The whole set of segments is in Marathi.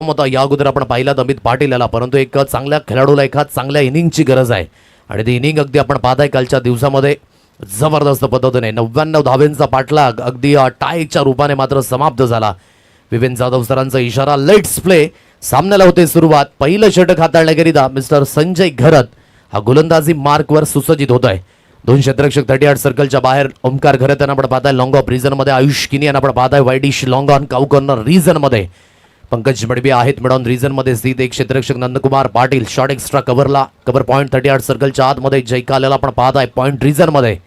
होता या अगोदर आपण पाहिलात अमित पाटील याला, परंतु एक चांगल्या खेळाडूला एका चांगल्या इनिंगची गरज आहे आणि ती इनिंग अगदी आपण पाहताय कालच्या दिवसामध्ये जबरदस्त पद्धतीने 99 धावांचा पाठलाग अगदी टायच्या रूपाने मात्र समाप्त झाला. विवेन जाधव सरांचा इशारा, लेट्स प्ले. सामन्याला होते सुरुवात. पहिलं षटक हाताळण्याकरिता मिस्टर संजय घरत हा गोलंदाजी मार्कवर सुसज्जित होत आहे. दोन क्षेत्ररक्षक 38 सर्कलच्या बाहेर ओमकार घरत यांना आपण पाहताय लॉंग ऑफ रिझन मध्ये, आयुष किनी यांना आपण पाहताय widish long on cow corner reason मध्ये, पंकज मडबी आहेत मिड ऑन रिझन मध्ये स्थित. एक क्षेत्ररक्षक नंदकुमार पाटील शॉर्ट एक्स्ट्रा कव्हरला, कव्हर पॉईंट 38 सर्कलच्या आतमध्ये. जयकाल याला आपण पाहताय पॉईंट रिझन मध्ये.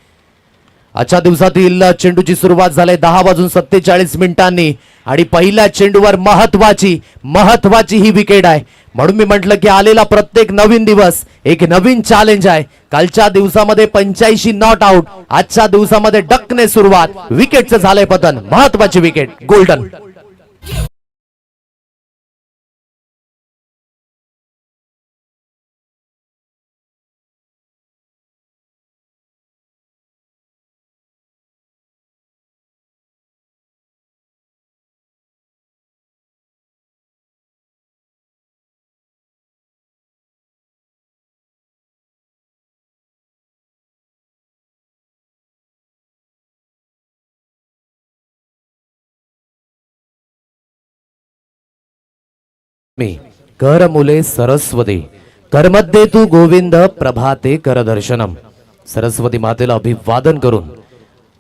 आजच्या दिवसातील चेंडूची सुरुवात झाली 10:47 आणि पहिल्या चेंडूवर महत्वाची ही विकेट आहे. म्हणून मी म्हटलं की आलेला प्रत्येक नवीन दिवस एक नवीन चॅलेंज आहे. कालच्या दिवसामध्ये 85 नॉट आउट, आजच्या दिवसामध्ये डकने सुरुवात, विकेटचं झालंय पतन. महत्वाची विकेट, गोल्डन. मी कर मुले सरस्वती करमध्ये तू गोविंद प्रभाते कर दर्शनम. सरस्वती मातेला अभिवादन करून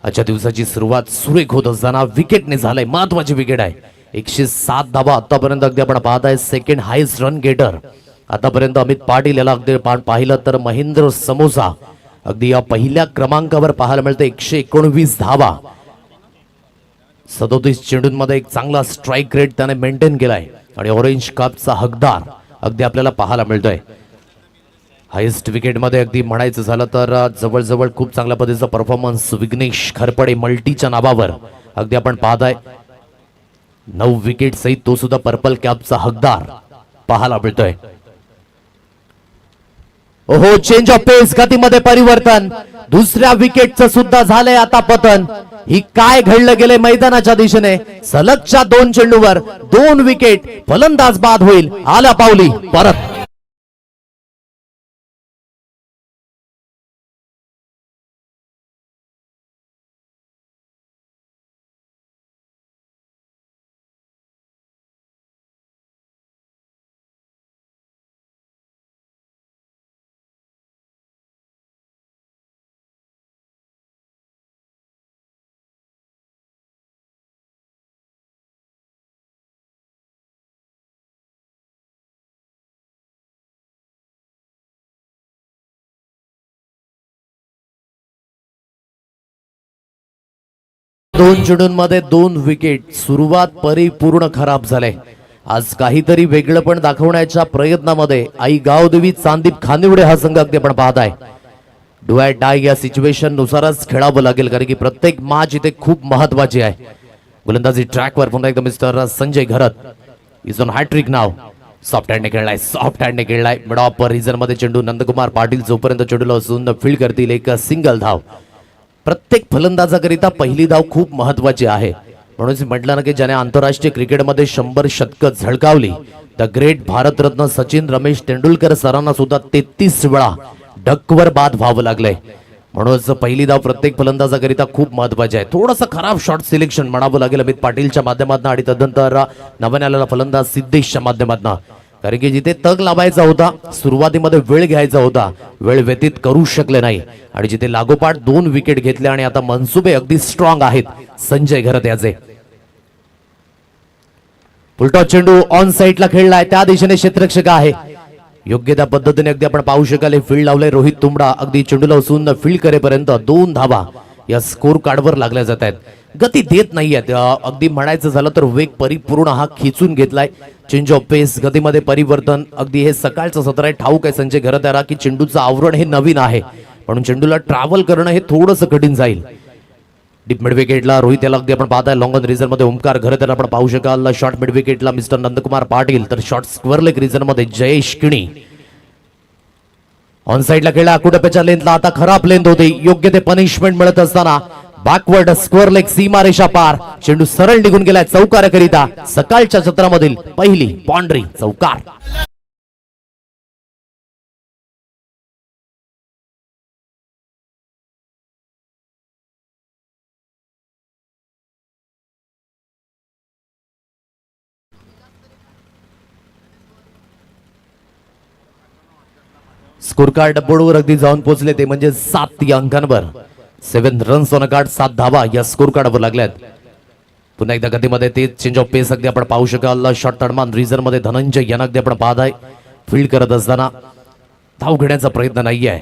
आजच्या दिवसाची सुरुवात सुरेख होत असताना विकेटने झालंय. महत्वाची विकेट आहे. 107 धावा आतापर्यंत अगदी आपण पाहताय सेकंड हायेस्ट रन गेटर आतापर्यंत अमित पाटील याला अगदी पाहिलं तर महेंद्र समोसा अगदी या पहिल्या क्रमांकावर पाहायला मिळते. 119 धावा 37 चेंडूंमध्ये एक चांगला स्ट्राईक रेट त्याने मेंटेन केलाय आणि ऑरेंज कपचा हकदार अगदी आपल्याला पाहायला मिळतोय. हायेस्ट विकेट मध्ये अगदी म्हणायचं झालं तर जवळजवळ खूप चांगल्या पद्धतीचा परफॉर्मन्स विघ्नेश खरपडे मल्टीच्या नावावर अगदी आपण पाहताय. 9 विकेट सहित तो सुद्धा पर्पल कॅपचा हकदार पाहायला मिळतोय. ओहो, चेंज ऑफ पेस, गतीमध्ये परिवर्तन. दुसऱ्या विकेटचं सुद्धा झालंय आता पतन. ही काय घडलं गेले मैदानाच्या दिशेने. सलगच्या 2 चेंडूवर 2 विकेट, फलंदाज बाद होईल. आला पावली परत. दोन चेंडूंमध्ये 2 विकेट. सुरुवात परिपूर्ण खराब झाले. आज काहीतरी वेगळं पण दाखवण्याच्या प्रयत्नामध्ये आई गावदेवी चांदीप खानिवडे हा संघ अगदी आपण पाहताय. डू ऑर डाय या सिच्युएशन नुसारच खेळावं लागेल कारण की प्रत्येक मॅच इथे खूप महत्वाची आहे. गोलंदाजी ट्रॅकवर पुन्हा एकदा mister Sanjay Gharat is on hattrick नाव. सॉफ्ट हँडने खेळलाय मिड ऑफ रिझन मध्ये चेंडू. नंदकुमार पाटील जोपर्यंत चेंडूला असून फील्ड करतील एक सिंगल धाव. प्रत्येक फलंदाजाकरिता पहिली धाव खूप महत्वाची आहे. म्हणून म्हटलं ना की ज्याने आंतरराष्ट्रीय क्रिकेटमध्ये 100 शतकं झळकावली, द ग्रेट भारतरत्न सचिन रमेश तेंडुलकर सरांना सुद्धा 33 वेळा डकवर बाद व्हावं लागलंय. म्हणूनच पहिली धाव प्रत्येक फलंदाजाकरिता खूप महत्वाची आहे. थोडंसं खराब शॉट सिलेक्शन म्हणावं लागेल अमित पाटीलच्या माध्यमातून आणि तदनंतर नव्याने आलेला फलंदाज सिद्धेशच्या माध्यमातून. कारण की जिथे तग लावायचा होता, सुरुवातीमध्ये वेळ घ्यायचा होता, वेळ व्यतीत करू शकले नाही आणि जिथे लागोपाठ 2 विकेट घेतले आणि आता मनसुबे अगदी स्ट्रॉंग आहेत संजय घरत याचे. उलटा चेंडू ऑन साइडला खेळलाय, त्या दिशेने क्षेत्ररक्षक आहे. योग्य त्या पद्धतीने अगदी आपण पाहू शकाल फील्ड लावले रोहित तुंबडा. अगदी चेंडूला उचलून फील्ड करेपर्यंत 2 धावा या स्कोर कार्डवर लागल्या जात आहेत. गती देत नाहीयेत. अगदी म्हणायचं झालं तर वेग परिपूर्ण हा खिचून घेतलाय. चेंज ऑफ पेस, गतीमध्ये परिवर्तन. अगदी हे सकाळचं सत्र आहे. ठाऊक आहे संजय घरत याला की चेंडूचं आवरण हे नवीन आहे, म्हणून चेंडूला ट्रॅव्हल करणं हे थोडंसं कठीण जाईल. डीप मिड विकेटला रोहित याला अगदी आपण पाहताय लॉंग ऑन रिझन मध्ये ओमकार घरत याला आपण पाहू शकाल. शॉर्ट मिड विकेटला मिस्टर नंदकुमार पाटील, तर शॉर्ट स्क्वेअर लेग रिझन मध्ये जयेश किणी. ऑन साइडला खेळला कुटप्याच्या लेंथला, आता खराब लेंथ होती. योग्य ते पनिशमेंट मिळत असताना बॅकवर्ड स्क्वेअर लेग सीमारेषा पार, चेंडू सरळ निघून गेलाय चौकाराकरिता. सकाळच्या सत्रामधील पहिली बाउंड्री चौकार. स्कोर कार्ड बोर्डवर अगदी जाऊन पोहोचले ते म्हणजे 7 अंकांवर. 7 रन्स ऑन अ कार्ड, 7 धावा या स्कोर कार्डवर लागल्यात. पुन्हा एकदा गतीमध्ये ते चेंज ऑफ पेस अगदी आपण पाहू शकाल. शॉट तडमान रिझर्व मध्ये धनंजय यांना अगदी आपण पाहत आहे. फील्ड करत असताना धाव घेण्याचा प्रयत्न नाहीये.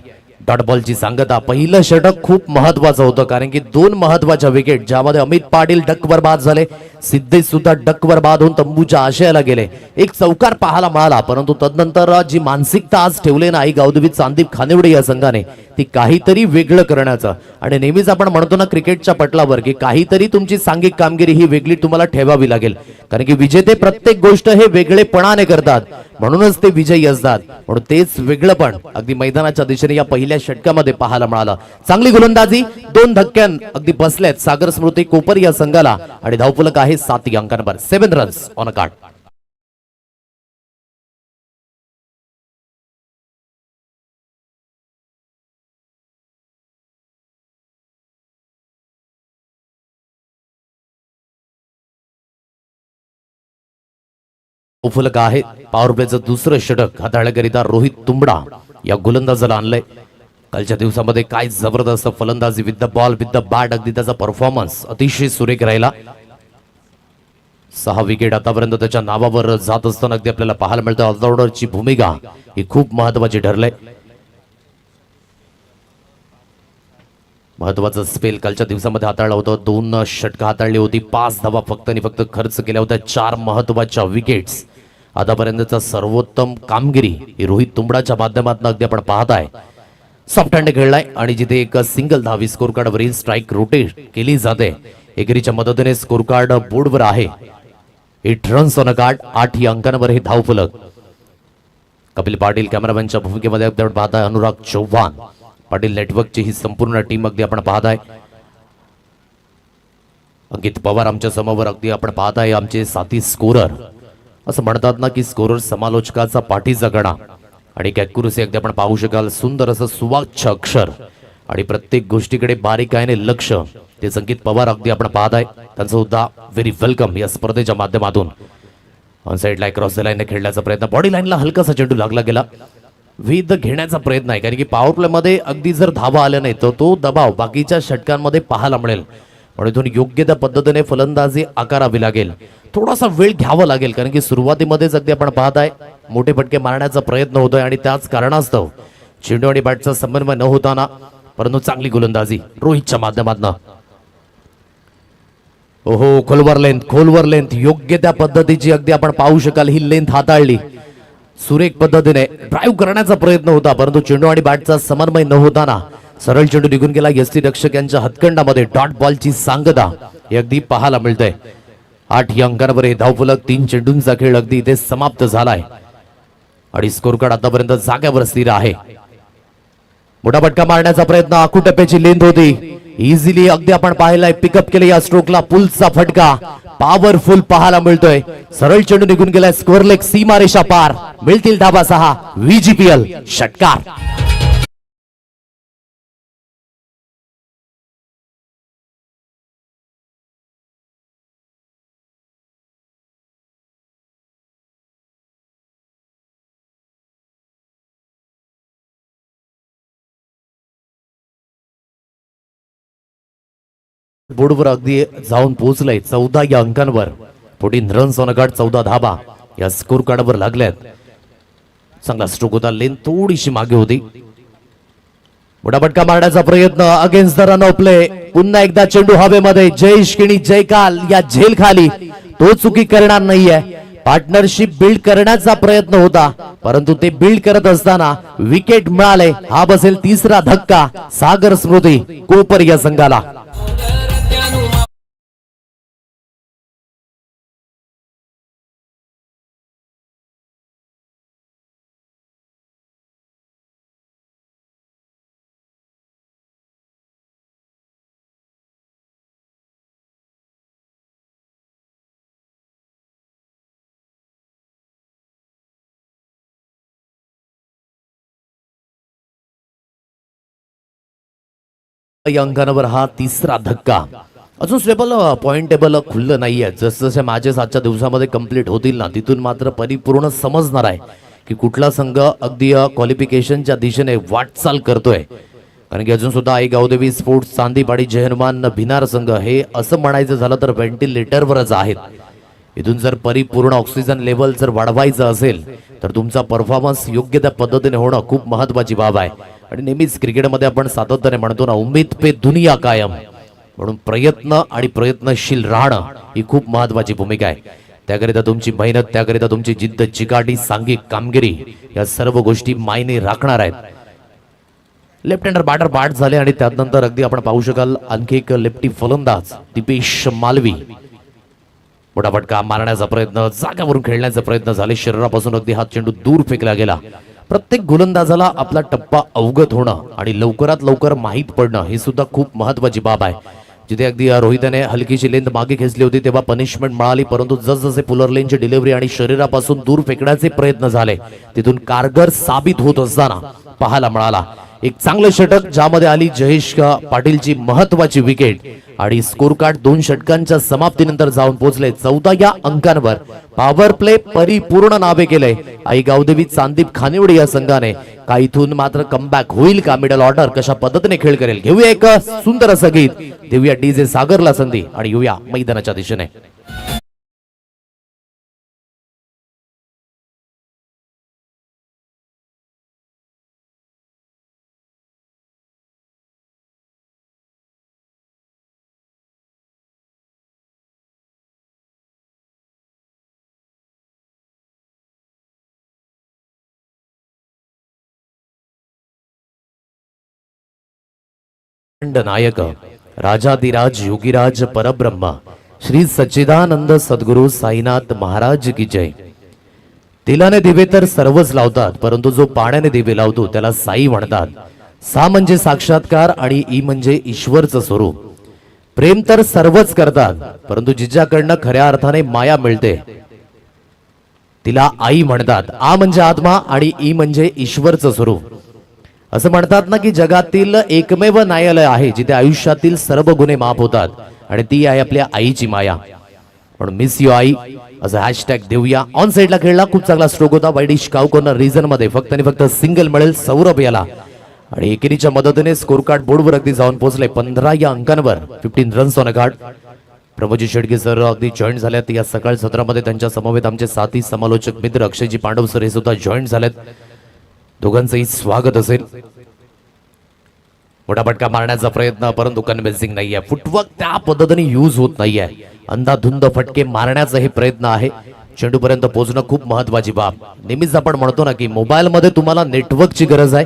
डॉट बॉलची सांगता. पहिलं षटक खूप महत्वाचं होतं कारण की 2 महत्वाच्या विकेट ज्यामध्ये अमित पाटील डकवर बाद झाले, सिद्धेश सुद्धा डकवर बाद होऊन तंबूच्या आशयाला गेले. एक चौकार पाहायला मिळाला, परंतु तदनंतर जी मानसिकता आज ठेवली ना आई गावदेवी चांदीप खानिवडे या संघाने, ती काहीतरी वेगळं करण्याचं. आणि नेहमीच आपण म्हणतो ना क्रिकेटच्या पटलावर की काहीतरी तुमची सांघिक कामगिरी ही वेगळी तुम्हाला ठेवावी लागेल, कारण की विजेते प्रत्येक गोष्ट हे वेगळेपणाने करतात, म्हणूनच ते विजयी असतात. म्हणून तेच वेगळेपण अगदी मैदानाच्या दिशेने या पहिल्या षटकामध्ये पाहायला मिळालं. चांगली गोलंदाजी, 2 धक्क्यान अगदी बसलेत सागर स्मृती कोपर या संघाला आणि धावफलक आहे 7 अंकांवर. 7 रन्स ऑन अ कार्ड. फलक आहे. पॉवर प्लेचं दुसरं षटक हाताळण्याकरिता रोहित तुंबडा या गोलंदाजाला आणलंय. कालच्या दिवसामध्ये काय जबरदस्त फलंदाजी with the ball with the bat, अगदी त्याचा परफॉर्मन्स अतिशय सुरेख राहिला. 6 विकेट आतापर्यंत त्याच्या नावावर जात असताना अगदी आपल्याला पाहायला मिळतं. ऑलराऊंडरची भूमिका ही खूप महत्वाची ठरले. महत्वाचं स्पेल कालच्या दिवसामध्ये हाताळलं होतं. 2 षटकं हाताळली होती, 5 धावा फक्त आणि फक्त खर्च केल्या होत्या, 4 महत्वाच्या विकेट्स. आतापर्यंतचा सर्वोत्तम कामगिरी ही रोहित तुंबडाच्या माध्यमातून अगदी आपण पाहताय. सॉफ्ट हँड खेळलाय आणि जिथे एक सिंगल धावी स्कोर कार्डवरील स्ट्राईक रोटेट केली जाते, एकेरीच्या मदतीने स्कोर कार्ड बोर्डवर आहे. 8 रन्स ऑन अ कार्ड, 8 अंकांवर हे धावफलक. कपिल पाटील कॅमेरामॅनच्या भूमिकेमध्ये अगदी आपण पाहताय. अनुराग चव्हाण, पाटील नेटवर्कची ही संपूर्ण टीम अगदी आपण पाहताय. अंकित पवार आमच्या समोर अगदी आपण पाहताय. आमचे साथी स्कोरर, असं म्हणतात ना की स्कोरर समालोचकाचा पाठीचा कणा आणि कॅक्युरसी अगदी आपण पाहू शकाल. सुंदर असं सुवाच्य अक्षर आणि प्रत्येक गोष्टीकडे बारीकाईने लक्ष, ते संकेत पवार अगदी आपण पाहताय. त्यांचं सुद्धा व्हेरी वेलकम या स्पर्धेच्या माध्यमातून. ऑन साइड लाईन क्रॉस लाईनने खेळण्याचा प्रयत्न, बॉडी लाईनला हलकासा चेंडू लागला गेला. विध घेण्याचा प्रयत्न आहे कारण की पॉवर प्ले मध्ये अगदी जर धावा आल्या नाही तर तो दबाव बाकीच्या षटकांमध्ये पाहायला मिळेल. म्हणून योग्य त्या पद्धतीने फलंदाजी आकारावी लागेल. थोडासा वेळ घ्यावा लागेल कारण की सुरुवातीमध्येच अगदी आपण पाहताय मोठे फटके मारण्याचा प्रयत्न होतोय आणि त्याच कारणास्तव चेंडू आणि बॅटचा समन्वय न होताना, परंतु चांगली गोलंदाजी रोहितच्या माध्यमातून. ओहो, खोलवर लेंथ योग्य त्या पद्धतीची अगदी आपण पाहू शकाल. ही लेंथ हाताळली सुरेख पद्धतीने. ड्राईव्ह करण्याचा प्रयत्न होता परंतु चेंडू आणि बॅटचा समन्वय न होताना सरळ चेंडू निघून गेला. यष्टी रक्षक यांच्या हातखंडामध्ये डॉट बॉलची सांगता हे अगदी पाहायला मिळतंय. 8 अंकांवर हे धावफलक. 3 चेंडूंचा खेळ अगदी इथे समाप्त झालाय आणि स्कोर कार्ड आतापर्यंत जाग्यावर स्थिर आहे. मोठा फटका मारण्याचा प्रयत्न, आकुटप्प्याची लेंथ होती. इझिली अगदी आपण पाहिलाय पिकअप केले या स्ट्रोकला. पुलचा फटका पॉवरफुल पाहायला मिळतोय. सरळ चेंडू निघून गेलाय स्क्वेअर लेग सीमारेषा पार. मिळतील धाबा 6. VGPL षटकार. बोर्डवर अगदी जाऊन पोहोचलंय 14 या अंकांवर. 14 रन्स ऑन अ कार्ड, 14 धाबा या स्कोर कार्डवर लागल्यात. चांगला स्ट्रोक होता, लेन थोडीशी मागे होती. मोठा फटका मारण्याचा प्रयत्न, against the run of play. पुन्हा एकदा चेंडू हवेमध्ये. जय इश्किणी जय काल या झेल खाली तो चुकी करणार नाहीये. पार्टनरशिप बिल्ड करण्याचा प्रयत्न होता परंतु ते बिल्ड करत असताना विकेट मिळाले. हा बसेल 3रा धक्का सागर स्मृती कोपर या संघाला. या अंकांवर हा तिसरा धक्का. अजून स्टेबल पॉइंट टेबल खुललं नाहीये. जसजसे मॅचेस आजच्या दिवसामध्ये कंप्लीट होतील ना, तिथून मात्र परिपूर्ण समजणार आहे की कुठला संघ अगदी क्वालिफिकेशनच्या दिशेने वाटचाल करतोय. कारण की अजून सुद्धा आई गावदेवी स्पोर्ट्स चांदीप आणि जय हनुमान भिनार संघ हे असं म्हणायचं झालं तर व्हेंटिलेटरवरच आहेत. इथून जर परिपूर्ण ऑक्सिजन लेवल जर वाढवायचं असेल तर तुमचा परफॉर्मन्स योग्य त्या पद्धतीने होणं खूप महत्वाची बाब आहे. आणि नेहमीच क्रिकेटमध्ये आपण सातत्याने म्हणतो ना, उम्मीद पे दुनिया कायम. म्हणून प्रयत्न आणि प्रयत्नशील राहणं ही खूप महत्वाची भूमिका आहे. त्याकरिता तुमची मेहनत, त्याकरिता तुमची जिद्द, चिकाटी, सांघिक कामगिरी या सर्व गोष्टी मायने राखणार आहेत. लेफ्ट हँडर बॅटर बाद झाले आणि त्यानंतर अगदी आपण पाहू शकाल आणखी एक लेफ्टी फलंदाज दीपेश मालवी. मोठा फटका मारण्याचा प्रयत्न, जागावरून खेळण्याचा प्रयत्न झाले. शरीरापासून अगदी हा चेंडू दूर फेकला गेला. प्रत्येक गोलंदाजाला आपला टप्पा अवगत होणं आणि लवकरात लवकर माहीत पडणं ही सुद्धा खूप महत्वाची बाब आहे. जिथे अगदी रोहितने हलकीची लेंथ मागे खेचली होती तेव्हा पनिशमेंट मिळाली, परंतु जसजसे पुलर लेनची डिलिव्हरी आणि शरीरापासून दूर फेकण्याचे प्रयत्न झाले तिथून कारगर साबित होत असताना पाहायला मिळाला एक चांगलं षटक, ज्यामध्ये आली जयेश पाटीलची महत्वाची विकेट. आणि स्कोर कार्ड 2 षटकांच्या समाप्तीनंतर जाऊन पोहोचले 14 या अंकांवर. पॉवर प्ले परिपूर्ण नावे केले आई गावदेवी चांदीप खानिवडे या संघाने. का इथून मात्र कमबॅक होईल का? मिडल ऑर्डर कशा पद्धतीने खेळ करेल? घेऊया एक सुंदर असं गीत, देऊया डीजे सागरला संधी आणि येऊया मैदानाच्या दिशेने. नायक राजाधिराज योगीराज परब्रह्म श्री सच्चिदानंद सद्गुरु साईनाथ महाराज की जय. तेलाने दिवे तर सर्वच लावतात, परंतु जो पाण्याने दिवे लावतो त्याला साई म्हणतात. सा म्हणजे साक्षात्कार आणि ई म्हणजे ईश्वरचं स्वरूप. प्रेम तर सर्वच करतात, परंतु जिच्याकडनं खऱ्या अर्थाने माया मिळते तिला आई म्हणतात. आ म्हणजे आत्मा आणि ई म्हणजे ईश्वरचं स्वरूप. असं म्हणतात ना की जगातील एकमेव न्यायालय आहे जिथे आयुष्यातील सर्व गुन्हे माफ होतात आणि ती आहे आपल्या आईची माया. म्हणून मिस यू आई असं हॅशटॅग देऊया. ऑन साइडला खेळला, खूप चांगला स्ट्रोक होता. वाईडिश काव कॉर्नर रिजन मध्ये फक्त आणि फक्त सिंगल मिळेल सौरभ याला. आणि एकेरीच्या मदतीने स्कोर कार्ड बोर्डवर अगदी जाऊन पोहोचले 15 या अंकांवर. 15 runs on a card. Prabhuji Shedge sir अगदी जॉईन झाल्यात या सकाळ सत्रामध्ये. त्यांच्या समवेत आमचे साथी समालोचक मित्र अक्षयजी पांडव सर हे सुद्धा जॉईन झालेत. दोघांचंही स्वागत असेल. मोठा फटका मारण्याचा प्रयत्न, परंतु कन्व्हिन्सिंग नाहीये. फुटवर्क त्या पद्धतीने यूज होत नाहीये. अंधाधुंद फटके मारण्याचा हे प्रयत्न आहे. चेंडू पर्यंत पोहोचणं खूप महत्वाची बाब. नेहमीच आपण म्हणतो ना की मोबाईल मध्ये तुम्हाला नेटवर्कची गरज आहे.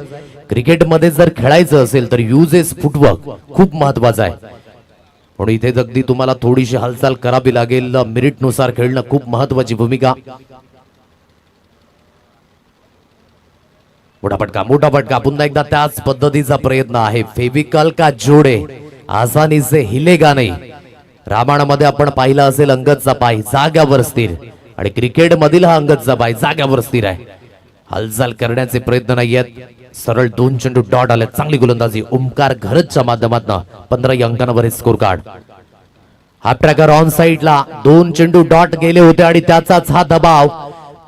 क्रिकेटमध्ये जर खेळायचं असेल तर युजेस फुटवर्क खूप महत्वाचा आहे. म्हणून इथे अगदी तुम्हाला थोडीशी हालचाल करावी लागेल. मिनिटनुसार खेळणं खूप महत्वाची भूमिका. मोठा फटका पुन्हा एकदा त्याच पद्धतीचा प्रयत्न आहे. फेविकल का जोडे आसानी से हिलेगा नाही. रामायणामध्ये आपण पाहिलं असेल अंगदचा पाय जाग्यावर स्थिर, आणि क्रिकेट मधील हा अंगदचा पाय जाग्यावर स्थिर आहे. हालचाल करण्याचे प्रयत्न नाही आहेत. सरळ 2 चेंडू डॉट आले. चांगली गोलंदाजी ओमकार घरच्या माध्यमातून 15 या अंकांवर स्कोर कार्ड. हा ट्रॅकर ऑन साइडला 2 चेंडू डॉट गेले होते आणि त्याचाच हा दबाव.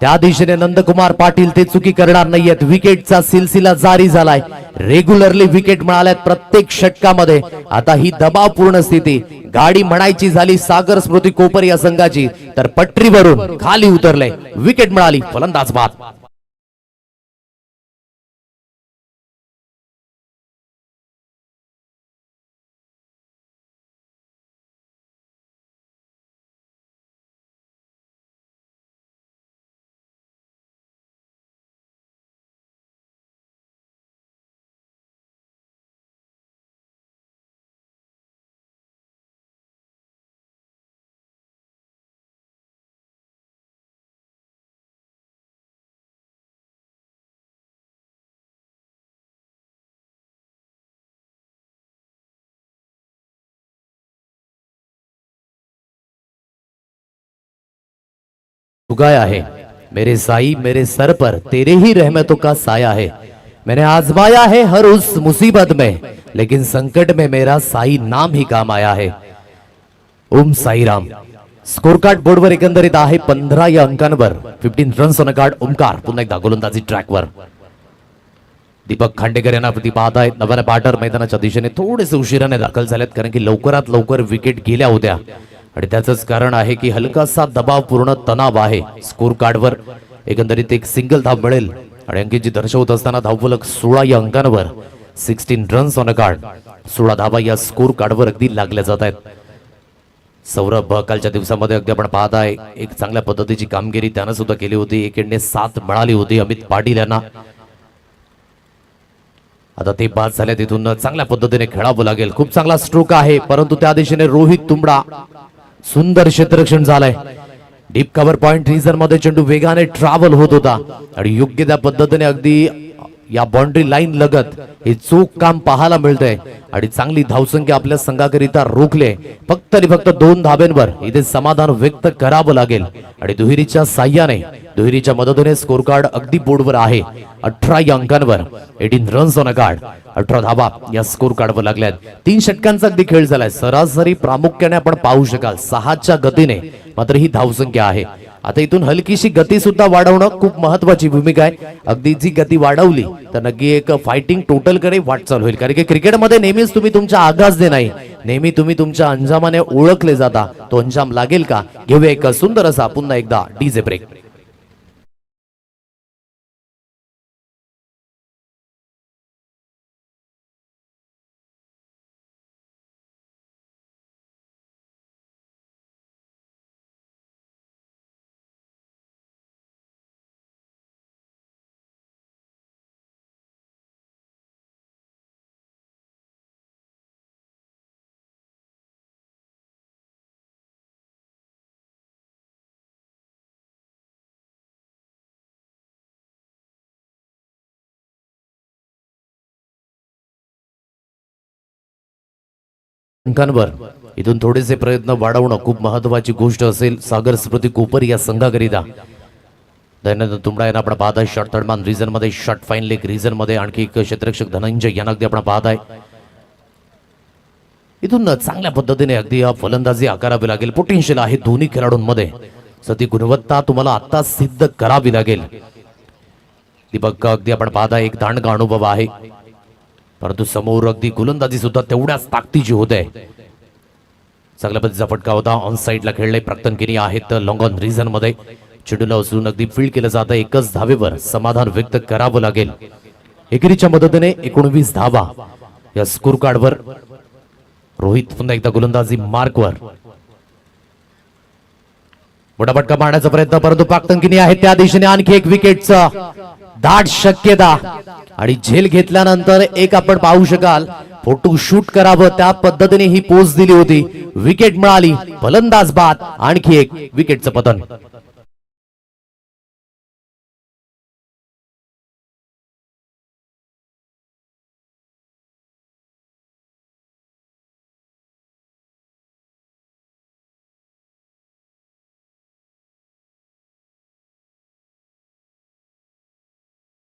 त्या दिशेने नंदकुमार पाटील ते चुकी करणार नाहीयेत. विकेटचा सिलसिला जारी झालाय. रेग्युलरली विकेट मिळाल्यात प्रत्येक षटकामध्ये. आता ही दबावपूर्ण स्थिती. गाडी म्हणायची झाली सागर स्मृती कोपर या संघाची तर पटरीवरून खाली उतरले. विकेट मिळाली. फलंदाज बाद. उगाया है मेरे साई मेरे सर पर तेरे ही रहमतों का साया है. मैंने आजमाया है हर उस मुसीबत में, लेकिन संकट में मेरा साई नाम ही काम आया है. ओम साईराम. स्कोर कार्ड बोर्डवर एकंदरीत आहे 15 या अंकांवर. 15 runs on a card. Omkar पुन्हा एकदा गोलंदाजी ट्रॅकवर. दीपक खांडेकर यांना प्रति पाहत आहेत. नव्याने बॅटर मैदानाच्या दिशेने थोडेसे उशिराने दाखल झालेत, कारण की लवकरात लवकर विकेट गेल्या होत्या आणि त्याचंच कारण आहे की हलकासा दबावपूर्ण तणाव आहे स्कोर कार्डवर. एकंदरीत एक सिंगल धाव मिळेल आणि अंकितजी दर्शवत असताना धावफलक 16 या अंकांवर. 16 रन्स ऑन अ कार्ड. 16 धावा या स्कोर कार्डवर अगदी लागल्या जात आहेत. सौरभ कालच्या दिवसामध्ये अगदी आपण पाहत आहे एक चांगल्या पद्धतीची कामगिरी त्यानं सुद्धा केली होती. एकेंडने 7 मिळाली होती अमित पाटील यांना. आता ते बाद झाले, तिथून चांगल्या पद्धतीने खेळावं लागेल. खूप चांगला स्ट्रोक आहे, परंतु त्या दिशेने रोहित तुंबडा सुंदर क्षेत्ररक्षण झालंय. डीप कव्हर पॉइंट रिजन मध्ये चेंडू वेगाने ट्रॅव्हल होत होता आणि योग्य त्या पद्धतीने अगदी या बाउंड्री लाईन लगत हे चोख काम पाहायला मिळतंय आणि चांगली धावसंख्या आपल्या संघाकरिता रोखले. फक्त आणि फक्त 2 धाब्यांवर इथे समाधान व्यक्त करावं लागेल आणि दुहेरीच्या साह्याने, दुहेरीच्या मदतीने स्कोर कार्ड अगदी बोर्डवर आहे. 18 या अंकांवर. 18 रन्स ऑन अ कार्ड. 18 धावा या स्कोर कार्डवर लागल्यात. 3 षटकांचा अगदी खेळ झालाय. सरासरी प्रामुख्याने आपण पाहू शकाल 6च्या गतीने मात्र ही धावसंख्या आहे. आता इथून हलकीशी गती सुद्धा वाढवणं खूप महत्वाची भूमिका आहे. अगदी जी गती वाढवली तर नक्की एक फायटिंग टोटल कडे वाटचाल होईल, कारण की क्रिकेटमध्ये नेहमीच तुम्ही तुमच्या आगाजने नाही, नेहमी तुम्ही तुमच्या अंजामाने ओळखले जाता. तो अंजाम लागेल का? घेऊया एक सुंदर असा पुन्हा एकदा डीजे ब्रेक. अंकांवर इथून थोडेसे प्रयत्न वाढवणं खूप महत्वाची गोष्ट असेल सागर स्मृती कोपर या संघाकरिता. दयानंद तुंबडा यांना आपण पाहत आहे शॉर्ट थर्ड मॅन रिजन मध्ये, शॉर्ट फाईन लेग रिजन मध्ये. आणखी एक क्षेत्ररक्षक धनंजय यांना अगदी आपण पाहत आहे. इथून चांगल्या पद्धतीने अगदी फलंदाजी आकारावी लागेल. पोटेन्शियल आहे दोन्ही खेळाडूंमध्ये, ती गुणवत्ता तुम्हाला आता सिद्ध करावी लागेल. दीपक अगदी आपण पाहत आहे एक दांडगा अनुभव आहे, परंतु समोर अगदी गोलंदाजी सुद्धा तेवढ्याच ताकदीची होते. चांगल्या पद्धतीचा फटका होता. ऑन साइडला खेळले प्राक्तन किनी आहेत लॉंग ऑन रिजन मध्ये. चेंडूला उचलून अगदी फील्ड केलं जातं. एकच धावेवर समाधान व्यक्त करावं लागेल. एकेरीच्या मदतीने 19 धावा या स्कोर कार्डवर. रोहित पुन्हा एकदा गोलंदाजी मार्कवर. मोठा फटका मारण्याचा प्रयत्न, परंतु प्राक्तन किनी आहेत त्या दिशेने आणखी एक विकेटचा दाट शक्यता आणि झेल घेतल्यानंतर एक आपण पाहू शकाल फोटो शूट करावं त्या पद्धतीने ही पोच दिली होती. विकेट मिळाली. फलंदाज बाद. आणखी एक विकेटचं पतन.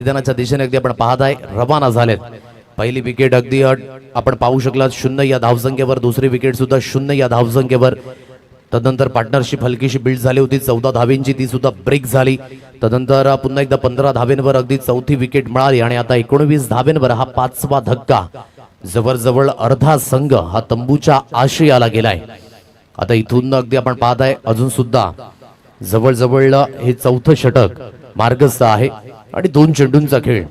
मैदानाच्या दिशेने अगदी आपण पाहत आहे रवाना झालेत. पहिली विकेट अगदी आपण पाहू शकला 0 या धावसंख्येवर. दुसरी विकेट सुद्धा 0 या धावसंख्येवर. तदनंतर पार्टनरशिप हलकीशी बिल्ड झाली होती. 14 धावेंची ती सुद्धा ब्रेक झाली. तदनंतर पुन्हा एकदा 15 धावेंवर अगदी चौथी विकेट मिळाली आणि आता 19 धावेंवर हा 5वा धक्का. जवळजवळ अर्धा संघ हा तंबूच्या आशयाला गेलाय. आता इथून अगदी आपण पाहत आहे अजून सुद्धा जवळजवळ हे चौथं षटक मार्गस्थ आहे आणि 2 चेंडूंचा खेळ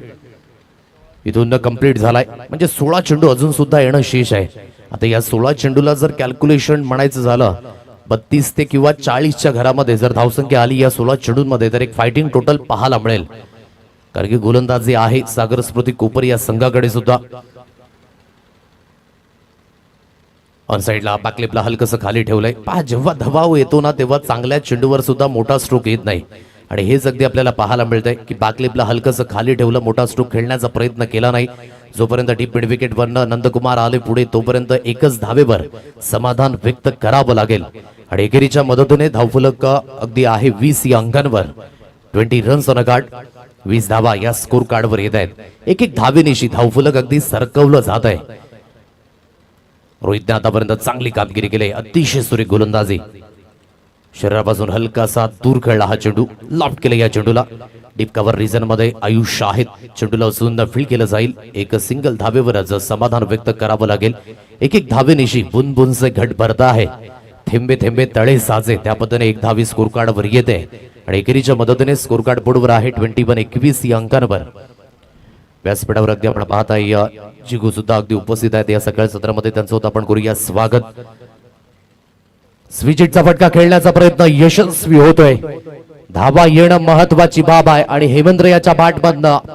इथून कंप्लीट झालाय. म्हणजे 16 चेंडू अजून सुद्धा येणं शेष आहे. आता या 16 चेंडूला जर कॅल्क्युलेशन म्हणायचं झालं 32 ते किंवा 40च्या घरामध्ये जर धावसंख्या आली या 16 चेंडूंमध्ये तर एक फायटिंग टोटल पाहायला मिळेल. कारण की गोलंदाजी आहे सागर स्मृती कोपर या संघाकडे सुद्धा. ऑन साइडला बॅकलिपला हलकसं खाली ठेवलंय. पहा जेव्हा दबाव येतो ना तेव्हा चांगल्या चेंडूवर सुद्धा मोठा स्ट्रोक येत नाही आणि हेच अगदी आपल्याला पाहायला मिळतंय की बॅकलिपला हलकसं खाली ठेवलं, मोठा स्ट्रोक खेळण्याचा प्रयत्न केला नाही. जोपर्यंत डीप मिड विकेट वरनं नंदकुमार आले पुढे तोपर्यंत एकच धावेवर समाधान व्यक्त करावं लागेल आणि एकेरीच्या मदतीने धावफलक अगदी आहे 20 या अंकांवर. 20 रन्स ऑन अ कार्ड. 20 धावा या स्कोर कार्डवर येत आहेत. एक एक धावेनिशी धावफलक अगदी सरकवलं जात आहे. रोहितने आतापर्यंत चांगली कामगिरी केली, अतिशय सुरेख गोलंदाजी. शरीरापासून हलकासा दूर खेळला हा चेंडू, लॉफ्ट केले या चेंडूला. डीप कव्हर रिजन मध्ये आयुष्य आहेत, चेंडूला सुंदर फील्ड केलं जाईल. एक सिंगल धावेवरच समाधान व्यक्त करावं लागेल. एक एक धावेनिशी बुनबुन से घट भरता आहे, थेंबे थेंबे तळे साजे, त्या पद्धतीने एक धावी स्कोर कार्डवर येते आणि एकेरीच्या मदतीने स्कोर कार्ड बोर्डवर आहे 21 या अंकांवर. व्यासपीठावर अगदी आपण पाहताय जिगू सुद्धा अगदी उपस्थित आहेत या सगळ्या सत्रामध्ये. त्यांचं होतं आपण करूया स्वागत. स्विचिटचा फटका खेळण्याचा प्रयत्न यशस्वी होतोय. धावा येणं महत्वाची बाब आहे आणि हेमेंद्र याच्या बॅटमधनं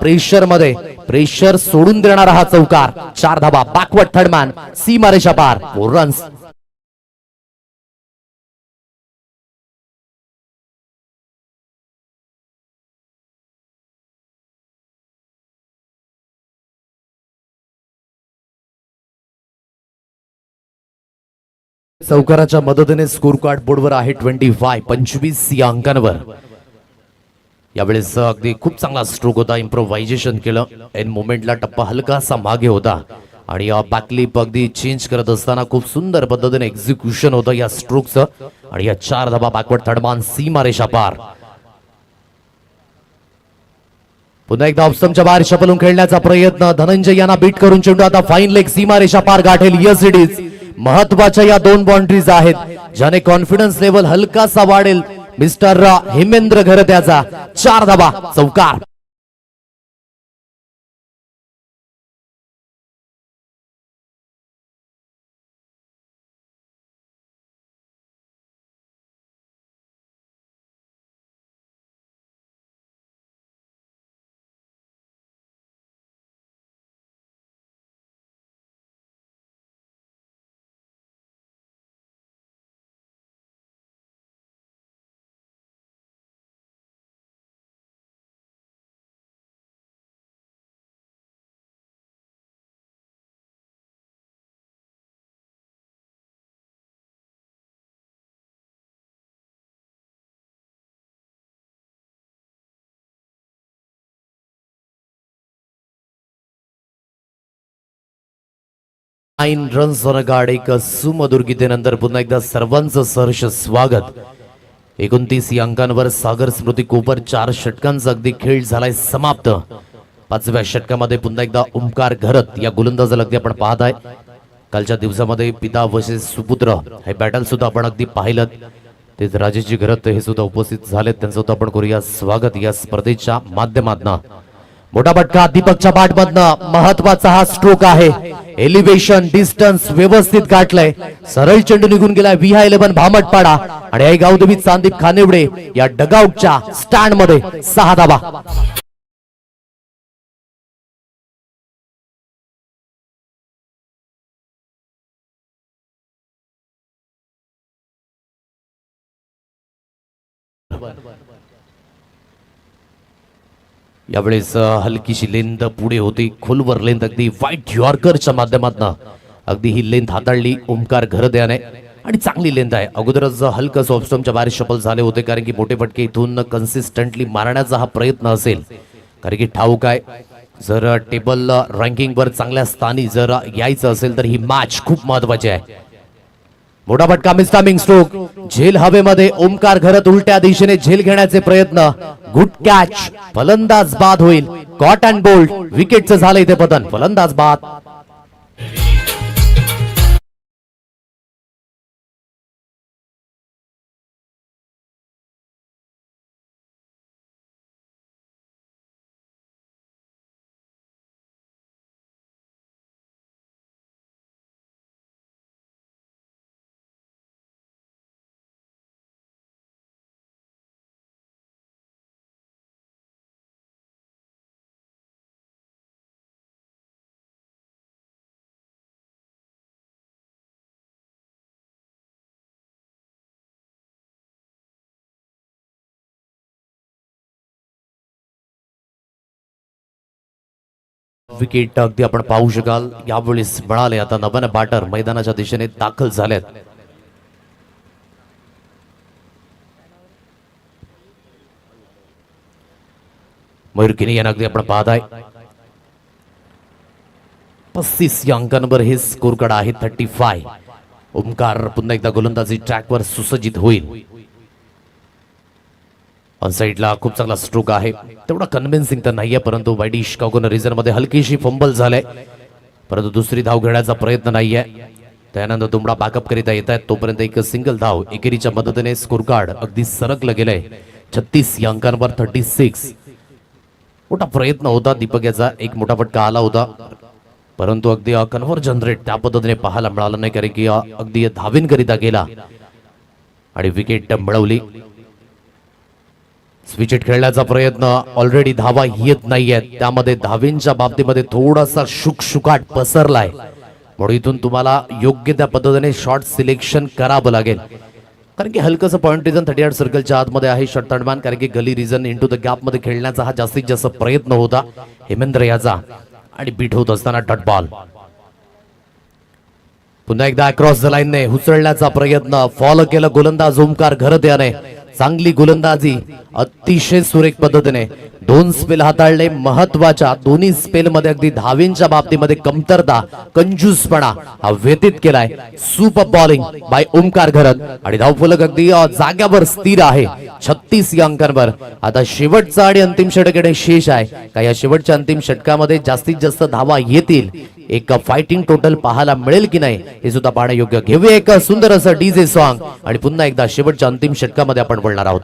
प्रेशर सोडून देणारा हा चौकार. 4 धावा, बॅकवर्ड थर्डमॅन, सीमारेषा पार, 4 रन्स. चौकाराच्या मदतीने स्कोर कार्ड बोर्डवर आहे 25 या अंकांवर. यावेळेस अगदी खूप चांगला स्ट्रोक होता, इम्प्रोव्हायझेशन केलं. एन मोमेंटला टप्पा हलकासा मागे होता आणि बॅकलिप अगदी चेंज करत असताना खूप सुंदर पद्धतीने एक्झिक्युशन होतं या स्ट्रोकचं. आणि या 4 धावा, बॅकवर्ड थर्डमॅन, सीमारेषा पार. पुन्हा एकदा ऑफस्टंपच्या बाहेर शपलून खेळण्याचा प्रयत्न. धनंजय यांना बीट करून चेंडू आता फाईन लेग सीमारेषा पार गाठेल. Yes it is. महत्वाच्या या 2 बाउंड्रीज आहेत ज्याने कॉन्फिडन्स लेवल हलकासा वाढेल मिस्टर हेमेंद्र घरत्याचा. 4 धावा, चौकार. Nine runs on a guard. एक सुमधुर गीतेनंतर पुन्हा एकदा सर्वांचं सहर्ष स्वागत. 29 या अंकांवर सागर स्मृती कोपर. 4 षटकांचा अगदी खेळ झालाय समाप्त. 5व्या षटकामध्ये पुन्हा एकदा ओमकार घरत या गोलंदाजाला अगदी आपण पाहताय. कालच्या दिवसामध्ये पिता वर्सेस सुपुत्र हे बॅटल सुद्धा आपण अगदी पाहिलं. तेच राजेशजी घरत हे सुद्धा उपस्थित झालेत, त्यांचं होतं आपण करूया स्वागत या स्पर्धेच्या माध्यमातून. मोठा फटका दीपकच्या बॅटमधनं, महत्वाचा हा स्ट्रोक आहे. एलिव्हेशन डिस्टन्स व्यवस्थित गाठलंय, सरळ चेंडू निघून गेलाय. VI11 भामटपाडा आणि आई गावदेवी संदीप खानिवडे या डगआउटच्या स्टँड मध्ये 6 धावा. यावेळेस हलकीशी लेंथ पुढे होती, खोलवर लेंथ अगदी व्हाईट यॉर्करच्या माध्यमातून अगदी ही लेंथ हाताळली ओमकार घरद्याने आणि चांगली लेंथ आहे. अगोदरच हलकं ऑफस्टंपच्या बाहेर शफल झाले होते कारण की मोठे फटके इथून कन्सिस्टंटली मारण्याचा हा प्रयत्न असेल. कारण की ठाऊक आहे जर टेबल रँकिंग वर चांगल्या स्थानी जर यायचं असेल तर ही मॅच खूप महत्वाची आहे. मोठा फटका, मिस्टामिंग स्ट्रोक, झेल हवेमध्ये. ओमकार घरत उलट्या दिशेने झेल घेण्याचे प्रयत्न. गुड कॅच, फलंदाज बाद होईल. कॉट अँड बोल्ड, विकेटचं झालं इथे पतन, फलंदाज बाद. विकेट अगदी आपण पाहू शकाल यावेळेस मिळाले. आता नव्याने बॅटर मैदानाच्या दिशेने दाखल झालेत. मयूर किनी यांना अगदी आपण पाहत आहे 35 या अंकांवर हे स्कोर कार्ड आहे 35. ओमकार पुन्हा एकदा गोलंदाजी ट्रॅकवर सुसज्जित होईल. ऑन साइडला खूप चांगला स्ट्रोक आहे, तेवढा कन्व्हिन्सिंग तर नाहीये, परंतु वाईडी शिकागो रिजन मध्ये हलकीशी फंबल झाले, परंतु दुसरी धाव घेण्याचा प्रयत्न नाहीये. त्यानंतर तुंबडा बॅकअप करिता येत आहेत, तोपर्यंत एक सिंगल धाव एकेरीच्या मदतीने स्कोर कार्ड अगदी सरकलं गेलंय 36 या अंकांवर 36. मोठा प्रयत्न होता दीपक याचा, एक मोठा फटका आला होता, परंतु अगदी कन्व्हर्जन रेट त्या पद्धतीने पाहायला मिळाला नाही, कारण की अगदी धावींकरिता गेला आणि विकेट मिळवली. स्विच खेळण्याचा प्रयत्न, ऑलरेडी धावा येत नाहीयेत, त्यामध्ये धावींच्या बाबतीमध्ये थोडासा शुकशुकाट पसरलाय, म्हणून इथून तुम्हाला योग्य त्या पद्धतीने शॉट सिलेक्शन करावं लागेल, कारण की हलकंसं पॉइंट रिजन 38 सर्कलच्या आतमध्ये आहे षटतांडमान, कारण की गली रिजन इंटू द गॅप मध्ये खेळण्याचा हा जास्तीत जास्त प्रयत्न होता हेमेंद्र याचा, आणि बीट होत असताना डॉट बॉल. पुन्हा एकदा अक्रॉस द लाईनने हुसळण्याचा प्रयत्न, फॉलो केलं गोलंदाज ओमकार घरत याने, चांगली गोलंदाजी अतिशय सुरेख पद्धतीने 2 स्पेल हाताळले, महत्वाच्या दोन्ही स्पेल मध्ये अगदी धावींच्या बाबतीमध्ये कमतरता कंजूसपणा हा व्यतीत केलाय. सुपर बॉलिंग बाय ओमकार घरत, आणि धावफलक अगदी जाग्यावर स्थिर आहे 36 या अंकांवर. आता शेवटचा आणि अंतिम षटक येणे शेष आहे का या शेवटच्या अंतिम षटकामध्ये जास्तीत जास्त धावा येतील, एक फायटिंग टोटल पाहायला मिळेल की नाही हे सुद्धा पाहणे योग्य. घेऊया एक सुंदर असं डीजे सॉन्ग आणि पुन्हा एकदा शेवटच्या अंतिम षटकामध्ये आपण बोलणार आहोत.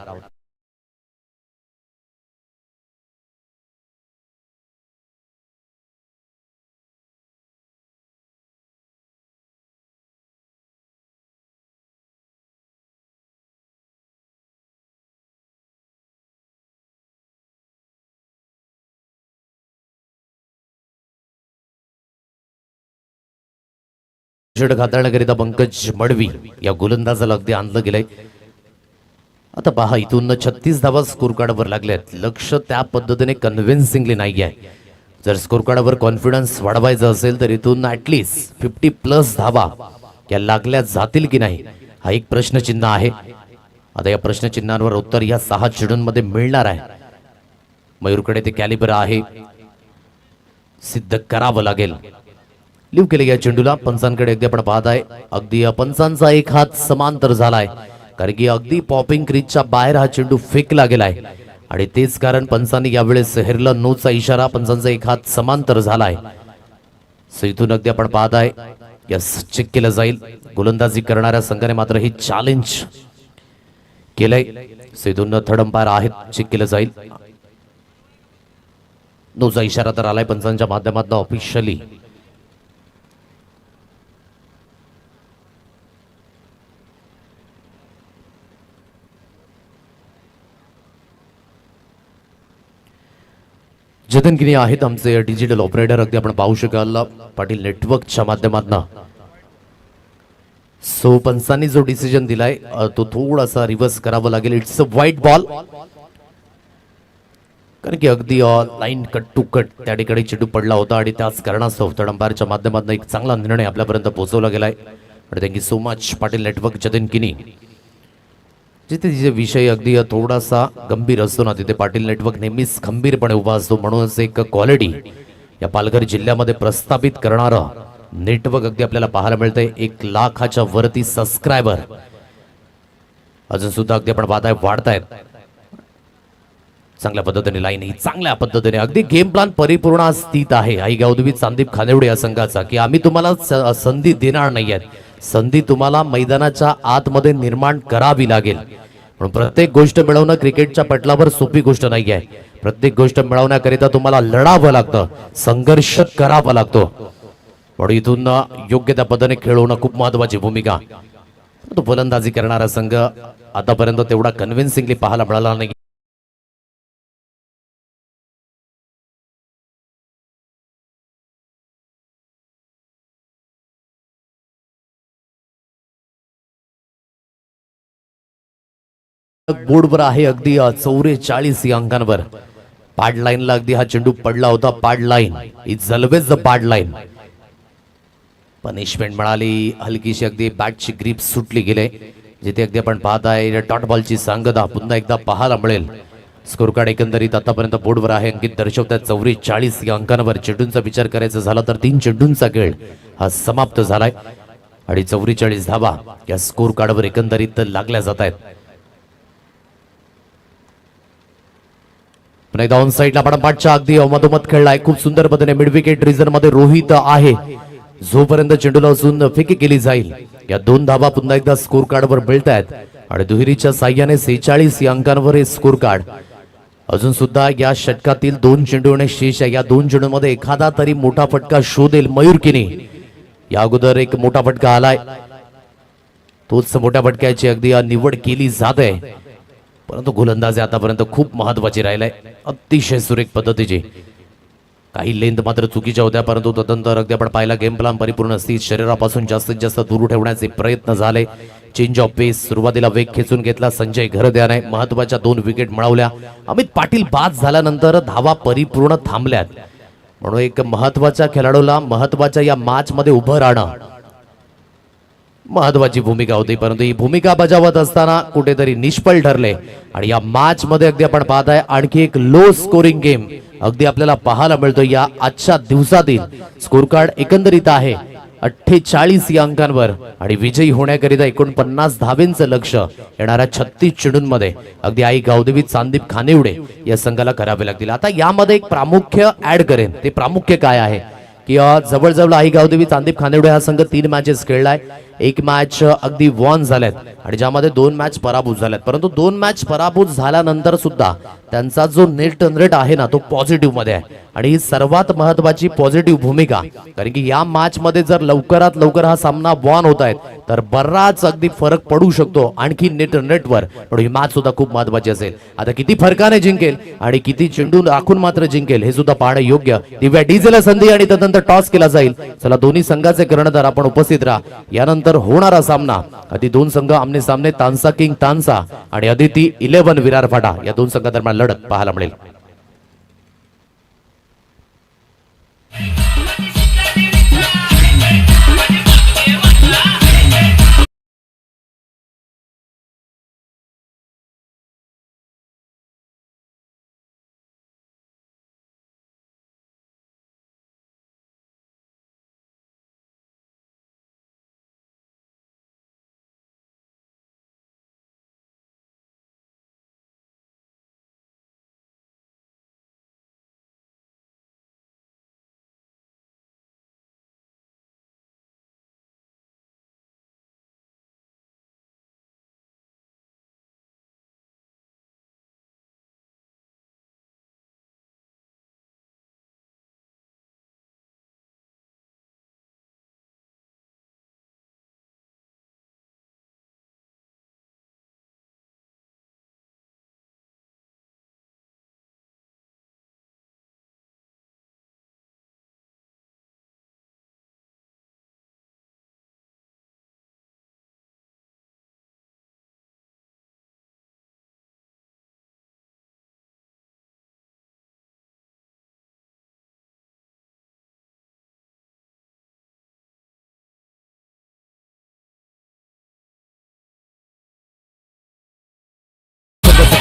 षटक हाताळण्याकरिता पंकज मडवी या गोलंदाजाला अगदी आणलं गेलंय. आता पहा इथून 36 धावा स्कोर कार्डवर लागल्यात, लक्ष त्या पद्धतीने कन्व्हिन्सिंगली नाही आहे. जर स्कोर कार्डवर कॉन्फिडन्स वाढवायचा असेल तर इथून ऍटलीस्ट 50+ धावा या लागल्या जातील की नाही हा एक प्रश्नचिन्ह आहे. आता या प्रश्नचिन्हांवर उत्तर या 6 चेंडूंमध्ये मिळणार आहे. मयूरकडे ते कॅलिबर आहे, सिद्ध करावं लागेल. लिव केले या चेंडूला, पंचांकडे अगदी आपण पाहत आहे, अगदी पंचांचा एक हात समांतर झालाय, कारण की अगदी पॉपिंग क्रीजच्या बाहेर हा चेंडू फेकला गेलाय, आणि तेच कारण पंचांनी यावेळेस हेरला नोचा इशारा, पंचांचा एक हात समांतर झालाय. सो इथून अगदी आपण पाहत आहे, यस चेक केलं जाईल. गोलंदाजी करणाऱ्या संघाने मात्र हे चॅलेंज केलंय. सो इथून थर्ड अंपायर आहेत, चेक केलं जाईल. नोचा इशारा तर आलाय पंचांच्या माध्यमातून ऑफिशियली. जतन गिनी आहेत आमचे डिजिटल ऑपरेटर, अगदी आपण पाहू शकाल पाटील नेटवर्कच्या माध्यमातून. सो पंचांनी जो डिसिजन दिलाय तो थोडासा रिव्हर्स करावा लागेल. इट्स अ व्हाईट बॉल, कारण की अगदी लाईन कट टू कट त्या ठिकाणी चेंडू पडला होता, आणि त्याच कारणास्तव थर्ड अंपायरच्या माध्यमातून एक चांगला निर्णय आपल्यापर्यंत पोहोचवला गेलाय. आणि thank you so much Patil network जतन गिनी. जिथे तिचे विषय अगदी थोडासा गंभीर असतो ना, तिथे पाटील नेटवर्क नेहमीच खंबीरपणे उभा असतो. म्हणूनच एक क्वालिटी या पालघर जिल्ह्यामध्ये प्रस्थापित करणारं नेटवर्क अगदी आपल्याला पाहायला मिळतंय. 1 लाखाच्या वरती सबस्क्रायबर अजून सुद्धा अगदी आपण पाहताय वाढतायत. चांगल्या पद्धतीने लाईन ही चांगल्या पद्धतीने अगदी गेम प्लॅन परिपूर्ण स्थित आहे आई गावदेवी संदीप खानेवडे या संघाचा, की आम्ही तुम्हाला संधी देणार नाहीये, संधी तुम्हाला मैदानाच्या आतमध्ये निर्माण करावी लागेल. म्हणून प्रत्येक गोष्ट मिळवणं क्रिकेटच्या पटलावर सोपी गोष्ट नाही आहे. प्रत्येक गोष्ट मिळवण्याकरिता तुम्हाला लढावं लागतं, संघर्ष करावा लागतो. म्हणून इथून योग्य त्या पद्धतीने खेळवणं खूप महत्वाची भूमिका. तो फलंदाजी करणारा संघ आतापर्यंत तेवढा कन्व्हिन्सिंगली पाहायला मिळाला नाही. बोर्डवर आहे अगदी 44 या अंकांवर. पाड लाईनला अगदी हा चेंडू पडला होता. पाड लाईन इज ऑलवेज द पाड लाईन. पनिशमेंट मिळाली, हलकीशी अगदी बॅटची ग्रीप सुटली गेले, जिथे अगदी आपण पाहत आहे डॉट बॉलची सांगता पुन्हा एकदा पाहायला मिळेल. स्कोर कार्ड एकंदरीत आतापर्यंत बोर्डवर आहे. अंकित दर्शवतात 44 या अंकांवर. चेंडूंचा विचार करायचा झाला तर 3 चेंडूंचा खेळ हा समाप्त झालाय आणि 44 धावा या स्कोर कार्डवर एकंदरीत लागल्या जात आहेत. पुन्हा एकदा ऑन साईडला पाठच्या अगदी मधोमध खेळलाय. खूप सुंदर पद्धतीने मिड विकेट रिझन मध्ये रोहित आहे. जोपर्यंत चेंडूला असून फेकी केली जाईल या 2 धावा पुन्हा एकदा स्कोर कार्डवर मिळत आहेत आणि दुहेरीच्या साह्याने 46 या अंकांवर हे स्कोर कार्ड अजून सुद्धा या षटकातील 2 चेंडूने शेष आहे. या 2 चेंडूमध्ये एखादा तरी मोठा फटका शोधेल मयूर किनी. या अगोदर एक मोठा फटका आलाय, तोच मोठ्या फटक्याची अगदी निवड केली जात आहे. परंतु गोलंदाजी आतापर्यंत खूप महत्वाची राहिलाय, अतिशय सुरेख पद्धतीची. काही लेंथ मात्र चुकीच्या होत्या, परंतु तदनंतर अगदी आपण पाहिला गेम प्लॅन परिपूर्ण स्थित शरीरापासून जास्तीत जास्त दूर ठेवण्याचे प्रयत्न झाले. चेंज ऑफ पेस, सुरुवातीला वेग खेचून घेतला संजय घरद्याने. महत्वाच्या 2 विकेट मिळवल्या. अमित पाटील बाद झाल्यानंतर धावा परिपूर्ण थांबल्यात, म्हणून एक महत्वाच्या खेळाडूला महत्वाच्या या मॅच मध्ये उभं राहणं महत्वाची भूमिका होती. परंतु ही भूमिका बजावत असताना कुठेतरी निष्फळ ठरले आणि या मॅच मध्ये अगदी आपण पाहताय आणखी एक लो स्कोरिंग गेम अगदी आपल्याला पाहायला मिळतो. या आजच्या दिवसातील स्कोर कार्ड एकंदरीत आहे 48 या अंकांवर आणि विजयी होण्याकरिता 49 धावेंचं लक्ष येणाऱ्या 36 चेंडूंमध्ये अगदी आई गावदेवी चांदीप खानिवडे या संघाला करावे लागतील. आता यामध्ये एक प्रामुख्य ऍड करेन. ते प्रामुख्य काय आहे की जवळजवळ आई गावदेवी चांदीप खानिवडे हा संघ 3 मॅचेस खेळलाय. 1 मॅच अगदी वॉन झाल्यात आणि ज्यामध्ये 2 मॅच पराभूत झाल्यात. परंतु 2 मॅच पराभूत झाल्यानंतर सुद्धा त्यांचा जो नेट रन रेट आहे ना, तो पॉझिटिव्ह मध्ये आहे आणि ही सर्वात महत्वाची पॉझिटिव्ह भूमिका. कारण की या मॅच मध्ये जर लवकरात लवकर हा सामना वॉन होत आहे तर बराच अगदी फरक पडू शकतो आणखी नेट रन रेटवर. पण ही मॅच सुद्धा खूप महत्वाची असेल. आता किती फरकाने जिंकेल आणि किती चेंडू राखून मात्र जिंकेल हे सुद्धा पाहणं योग्य. दिव्या डीजेला संधी आणि तदनंतर टॉस केला जाईल. चला दोन्ही संघाचे कर्णधार आपण उपस्थित राहा. यानंतर होणारा सामना आधी 2 संघ आमने सामने तानसा किंग तानसा आणि अदिती 11 विरार फाटा या 2 संघादरम्यान लढत पाहायला मिळेल.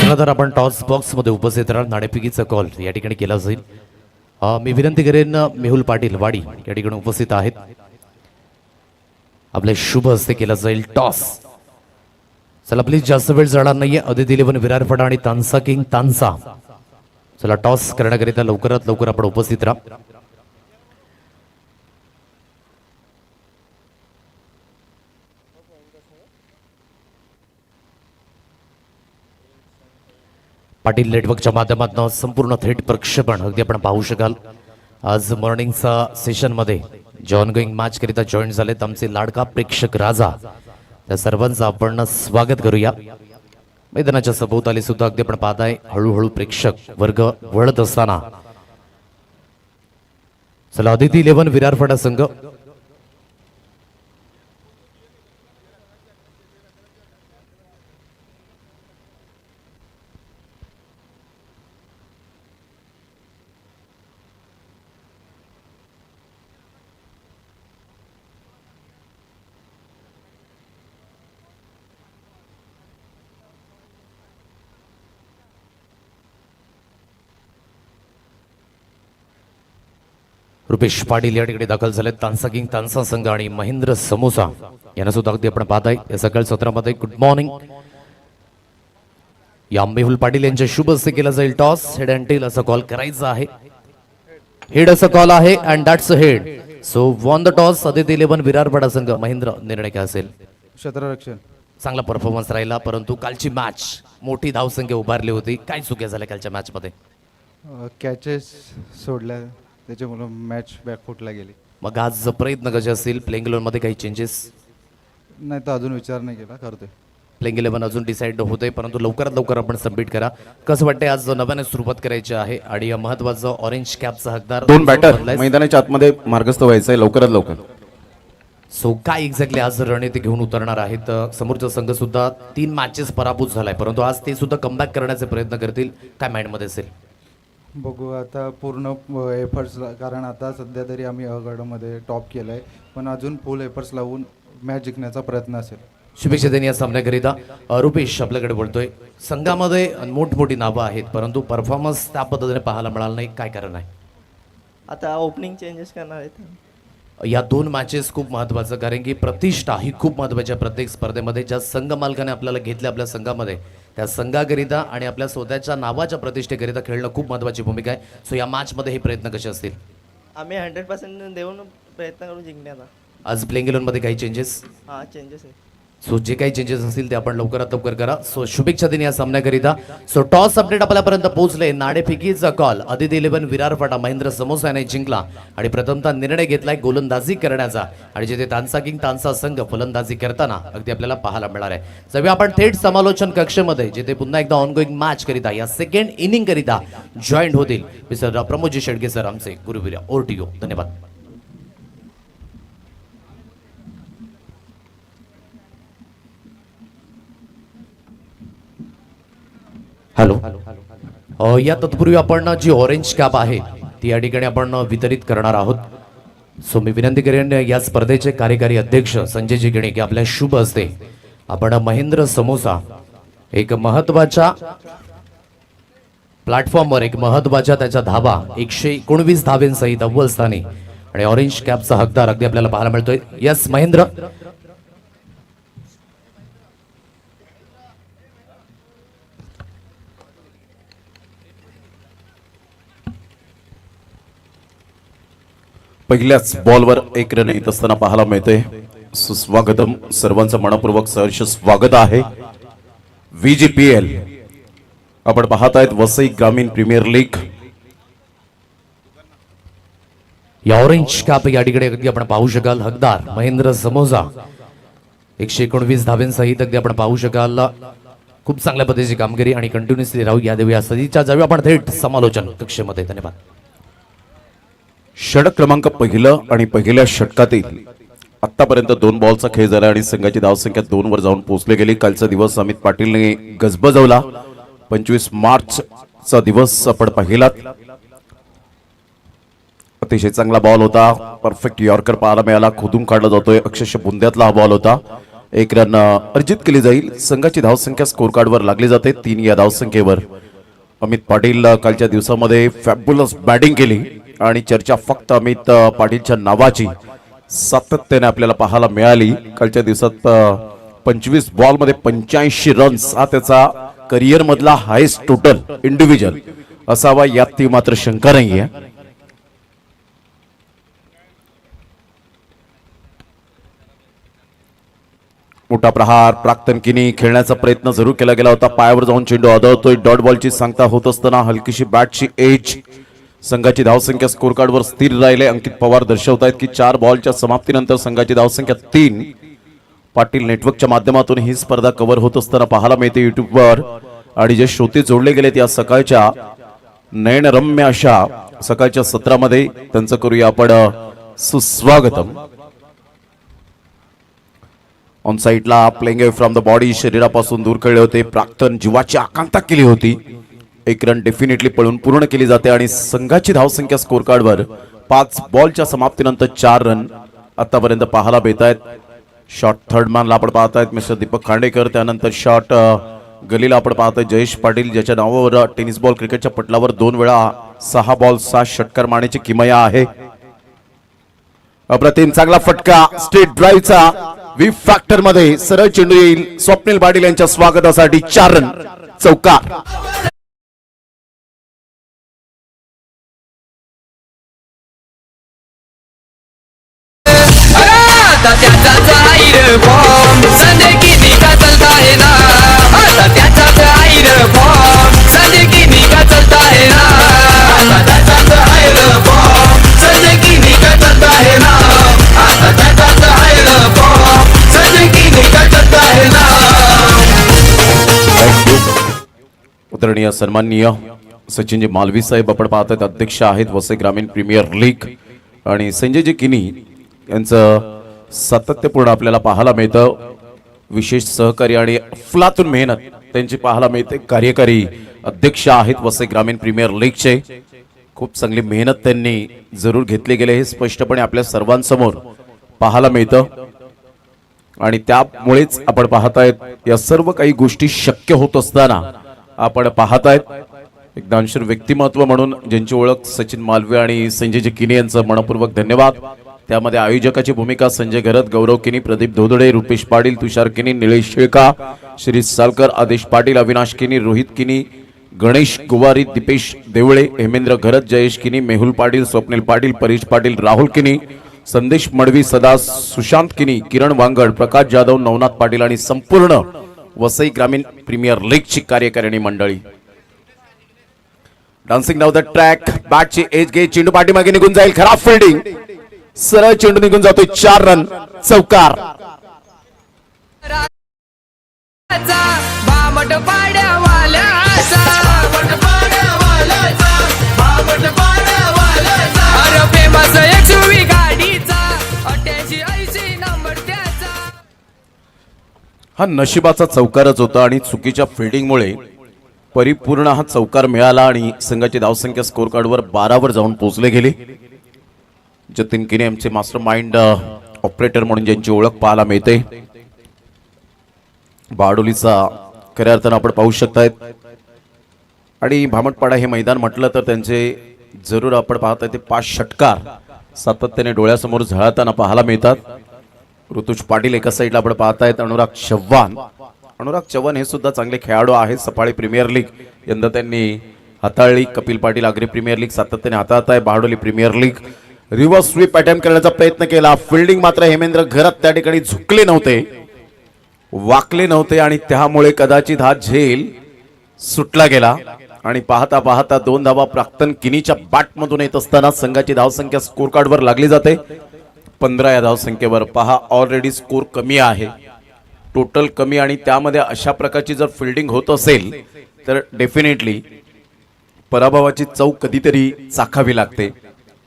कर्णधार आपण टॉस बॉक्स मध्ये उपस्थित राहा. नाणेफेकीचा कॉल या ठिकाणी केला जाईल. मी विनंती करेन मेहुल पाटील वाडी या ठिकाणी उपस्थित आहेत. आपले शुभ हस्ते केला जाईल टॉस. चला प्लीज जास्त वेळ जाणार नाहीये. अदिती 11 विरार फाटा आणि तानसा किंग तानसा. चला टॉस करण्याकरिता लवकरात लवकर आपण उपस्थित राहा. पाटील नेटवर्कच्या माध्यमातून संपूर्ण थेट प्रक्षेपण अगदी आपण पाहू शकाल. आज मॉर्निंगचा सेशन मध्ये जॉन गोईंग मॅच करिता जॉईन झालेत आमचे लाडका प्रेक्षक राजा. त्या सर्वांचं आपण स्वागत करूया. मैदानाच्या सभोवताली सुद्धा अगदी आपण पाहताय हळूहळू प्रेक्षक वर्ग वळत असताना. चला अदिती 11 विरार फाटा संघ रुपेश पाटील या ठिकाणी दाखल झाले. तानसा किंग तानसा संघ आणि महेंद्र समोसा यांना सुद्धा अगदी आपण पाहताय या सकाळ सत्रामध्ये. Good morning. या मेहुल पाटील यांच्या शुभ हस्ते केला जाईल टॉस. हेड अँड टेल असा कॉल करायचा आहे. हेड असा कॉल आहे and that's a head. So won the toss. Aditya 11 विरारपाडा संघ. महेंद्र, निर्णय काय असेल? क्षेत्ररक्षण. चांगला परफॉर्मन्स राहिला, परंतु कालची मॅच मोठी धावसंख्या उभारली होती. काय चुक्या झाल्या कालच्या मॅच मध्ये? कॅचेस सोडल्या त्याच्यामुळे मॅच बॅकफुटला गेली. मग आज प्रयत्न कसे असतील? प्लेइंग 11 मध्ये काही चेंजेस? नाही तर अजून विचार नाही केला, करतोय. प्लेइंग 11 अजून डिसाईड होते, परंतु लवकरात लवकर आपण सबमिट करा. कसं वाटतंय आज नव्याने सुरुवात करायची आहे आणि या महत्वाचं ऑरेंज कॅपचा हकदार 2 बॅटर मैदानाच्या आतमध्ये मार्गस्थ व्हायचंय लवकरात लवकर. सो काय एक्झॅक्टली आज रणनीती घेऊन उतरणार आहेत? समोरचा संघ सुद्धा 3 मॅचेस पराभूत झालाय, परंतु आज ते सुद्धा कमबॅक करण्याचे प्रयत्न करतील. काय माइंडमध्ये असेल? बघू आता पूर्ण एफर्ट्स, कारण आता सध्या तरी आम्ही अ गटामध्ये टॉप केलं आहे, पण अजून फुल एफर्ट्स लावून मॅच जिंकण्याचा प्रयत्न असेल. शुभेच्छा देणे या सामन्याकरिता. रुपेश आपल्याकडे बोलतोय. संघामध्ये मोठमोठी नावं आहेत, परंतु परफॉर्मन्स त्या पद्धतीने पाहायला मिळाला नाही. काय कारण आहे? आता ओपनिंग चेंजेस करणार आहेत. या 2 मॅचेस खूप महत्त्वाचं, कारण की प्रतिष्ठा ही खूप महत्त्वाची आहे प्रत्येक स्पर्धेमध्ये. ज्या संघ मालकाने आपल्याला घेतले आपल्या संघामध्ये, त्या संघाकरिता आणि आपल्या स्वतःच्या नावाच्या प्रतिष्ठेकरिता खेळणं खूप महत्त्वाची भूमिका आहे. सो या मॅचमध्ये हे प्रयत्न कसे असतील? आम्ही 100% देऊन प्रयत्न करू जिंकण्याचा. आज प्लेइंग 11 मध्ये काही चेंजेस? हां, चेंजेस आहे. सो जे काही चेंजेस असतील ते आपण लवकरात लवकर करा. सो शुभेच्छा देणे या सामन्याकरिता. सो टॉस अपडेट आपल्यापर्यंत पोहोचले. नाणेफेकीचा कॉल आदित्य 11 विरारपाडा महेंद्र समोसा याने जिंकला आणि प्रथमतः निर्णय घेतलाय गोलंदाजी करण्याचा, आणि जिथे तानसा किंग तानसा संघ फलंदाजी करताना अगदी आपल्याला पाहायला मिळणार आहे. जाऊया आपण थेट समालोचन कक्षामध्ये, जिथे पुन्हा एकदा ऑनगोईंग मॅच करिता या सेकंड इनिंग करिता जॉईंट होतील मिस्टर प्रमोदजी शेडगे सर, आमचे गुरुवीर. Over to you. धन्यवाद. हॅलो. या तत्पूर्वी आपण जी ऑरेंज कॅप आहे ती या ठिकाणी आपण वितरित करणार आहोत. सो मी विनंती करेन या स्पर्धेचे कार्यकारी अध्यक्ष संजयजी गिणिक आपल्या शुभ हस्ते आपण महेंद्र समोसा एक महत्वाच्या प्लॅटफॉर्मवर, एक महत्वाच्या त्याच्या धावा 119 धावेंसहित अव्वल स्थानी आणि ऑरेंज कॅपचा हकदार अगदी आपल्याला पाहायला मिळतोय. यस महेंद्र. पहिल्याच बॉलवर 1 रन येत असताना पाहायला मिळते. सुस्वागतम, सर्वांचं मनपूर्वक सहर्ष स्वागत आहे. VGPL आपण पाहत आहेत वसई ग्रामीण प्रीमियर लीग. या ऑरेंज कॅप या ठिकाणी अगदी आपण पाहू शकाल हकदार महेंद्र समोसा 119 धावेंसहित अगदी आपण पाहू शकाल. खूप चांगल्या पद्धतीची कामगिरी आणि कंटिन्युअसली राहू या देऊया सदिच्छा. जाऊया आपण थेट समालोचन कक्षेमध्ये. धन्यवाद. षटक क्रमांक पहिलं आणि पहिल्या षटकातील आतापर्यंत 2 बॉलचा खेळ झाला आणि संघाची धावसंख्या 2 वर जाऊन पोहोचले गेली. कालचा दिवस अमित पाटीलने गजबजवला. 25 मार्चचा दिवस आपण पाहिलात. अतिशय चांगला बॉल होता. परफेक्ट यॉर्कर पाहायला मिळाला. खोदून काढला जातोय. अक्षरशः बुंद्यातला हा बॉल होता. 1 रन अर्जित केली जाईल. संघाची धावसंख्या स्कोर कार्डवर लागली जाते 3. या धावसंख्येवर अमित पाटील कालच्या दिवसामध्ये फॅब्युलस बॅटिंग केली आणि चर्चा फक्त अमित पाटीलच्या नावाची सातत्याने आपल्याला पाहायला मिळाली. कालच्या दिवसात 25 बॉल मध्ये 85 रन्स हा त्याचा करिअर मधला हायेस्ट टोटल इंडिव्हिज्युअल असावा, यात ती मात्र शंका नाहीये. मोठा प्रहार प्राक्तनकीनी खेळण्याचा प्रयत्न जरूर केला गेला होता. पायावर जाऊन चेंडू आदळतोय. डॉट बॉलची सांगता होत असताना हलकीशी बॅटची एज. संघाची धावसंख्या स्कोर कार्डवर स्थिर राहिले. अंकित पवार दर्शवतायत की 4 बॉलच्या समाप्तीनंतर संघाची धावसंख्या 3. पाटील नेटवर्कच्या माध्यमातून ही स्पर्धा कव्हर होत असताना पाहायला मिळते युट्यूबवर. आणि जे श्रोते जोडले गेलेत या सकाळच्या नयनरम्य अशा सकाळच्या सत्रामध्ये, त्यांचं करूया आपण सुस्वागतम. ऑन साइडला playing away from the body, शरीरापासून दूर खेळले होते. प्राक्तन जीवाची आकांक्षा केली होती. 1 रन डेफिनेटली पळून पूर्ण केली जाते आणि संघाची धावसंख्या स्कोर कार्डवर 5 बॉलच्या समाप्तीनंतर 4 रन आतापर्यंत पाहायला मिळत आहेत. शॉट थर्ड मॅनला आपण पाहतायत मिस्टर दीपक खांडेकर. त्यानंतर शॉट गलीला आपण पाहतोय जयेश पाटील, ज्याच्या नावावर टेनिस बॉल क्रिकेटच्या पटलावर 2 वेळा 6 बॉल 6 षटकार मारण्याची किमया आहे. अप्रतिम चांगला फटका स्ट्रेट ड्राईव्हचा वी फॅक्टर मध्ये सरळ चेंडू येईल स्वप्नील पाटील यांच्या स्वागतासाठी 4 रन चौकार. उतरणीय सन्माननीय सचिनजी मालवी साहेब आपण पाहत आहेत अध्यक्ष आहेत वसई ग्रामीण प्रीमियर लीग आणि संजयजी किनी यांचं सातत्यपूर्ण आपल्याला पाहायला मिळतं विशेष सहकार्य आणि अफलातून मेहनत त्यांची पाहायला मिळते. कार्यकारी अध्यक्ष आहेत वसई ग्रामीण प्रीमियर लीगचे. खूप चांगली मेहनत त्यांनी जरूर घेतली गेले हे स्पष्टपणे आपल्या सर्वांसमोर पाहायला मिळतं आणि त्यामुळेच आपण पाहतायत या सर्व काही गोष्टी शक्य होत असताना आपण पाहतायत एक दानशूर व्यक्तिमत्व म्हणून ज्यांची ओळख सचिन मालवे आणि संजयजी किनी यांचं मनपूर्वक धन्यवाद. त्यामध्ये आयोजकाची भूमिका संजय घरत, गौरव किनी, प्रदीप धोदडे, रुपेश पाटील, तुषार किनी, निलेश शेळका, श्री सालकर, आदेश पाटील, अविनाश किनी, रोहित किनी, गणेश गुवारी, दीपेश देवळे, हेमेंद्र घरत, जयेश किनी, मेहुल पाटील, स्वप्नील पाटील, परेश पाटील, राहुल किनी, संदेश मडवी, सदा सुशांत किनी, किरण वांगड, प्रकाश जाधव, नवनाथ पाटील आणि संपूर्ण वसई ग्रामीण प्रीमियर लीगची कार्यकारिणी मंडळी. डान्सिंग डाऊन द ट्रॅक बॅटची एज घे चेंडू पाठीमागे निघून जाईल खराब फिल्डिंग सरळ चेंडू निघून जातोय 4 रन चौकार. हा नशिबाचा चौकारच होता आणि चुकीच्या फिल्डिंगमुळे परिपूर्ण हा चौकार मिळाला आणि संघाची धावसंख्या स्कोर कार्डवर 12 वर जाऊन पोहोचले गेले. जतीन किने आमचे मास्टर माइंड ऑपरेटर म्हणून ज्यांची ओळख पाहायला मिळते बारडोलीचा खऱ्या अर्थानं आपण पाहू शकतायत आणि भामटपाडा हे मैदान म्हटलं तर त्यांचे जरूर आपण पाहताय ते 5 षटकार सातत्याने डोळ्यासमोर झळताना पाहायला मिळतात. ऋतुज पाटील एका साईडला आपण पाहतायत, अनुराग चव्हाण हे सुद्धा चांगले खेळाडू आहेत. सफाळी प्रीमियर लीग यंदा त्यांनी हाताळली. कपिल पाटील आग्रे प्रीमियर लीग सातत्याने हाताळत आहे. Bardoli premier league reverse sweep attempt करण्याचा प्रयत्न केला. फिल्डिंग मात्र हेमेंद्र घरत त्या ठिकाणी झुकले नव्हते, वाकले नव्हते आणि त्यामुळे कदाचित हा झेल सुटला गेला आणि पाहता पाहता 2 धावा प्राक्तन किनीच्या बॅटमधून येत असताना संघाची धावसंख्या स्कोर कार्डवर लागली जाते 15 या धावसंख्येवर. पहा ऑलरेडी स्कोर कमी आहे, टोटल कमी आणि त्यामध्ये अशा प्रकारची जर फिल्डिंग होत असेल तर डेफिनेटली पराभवाची चव कधीतरी चाखावी लागते.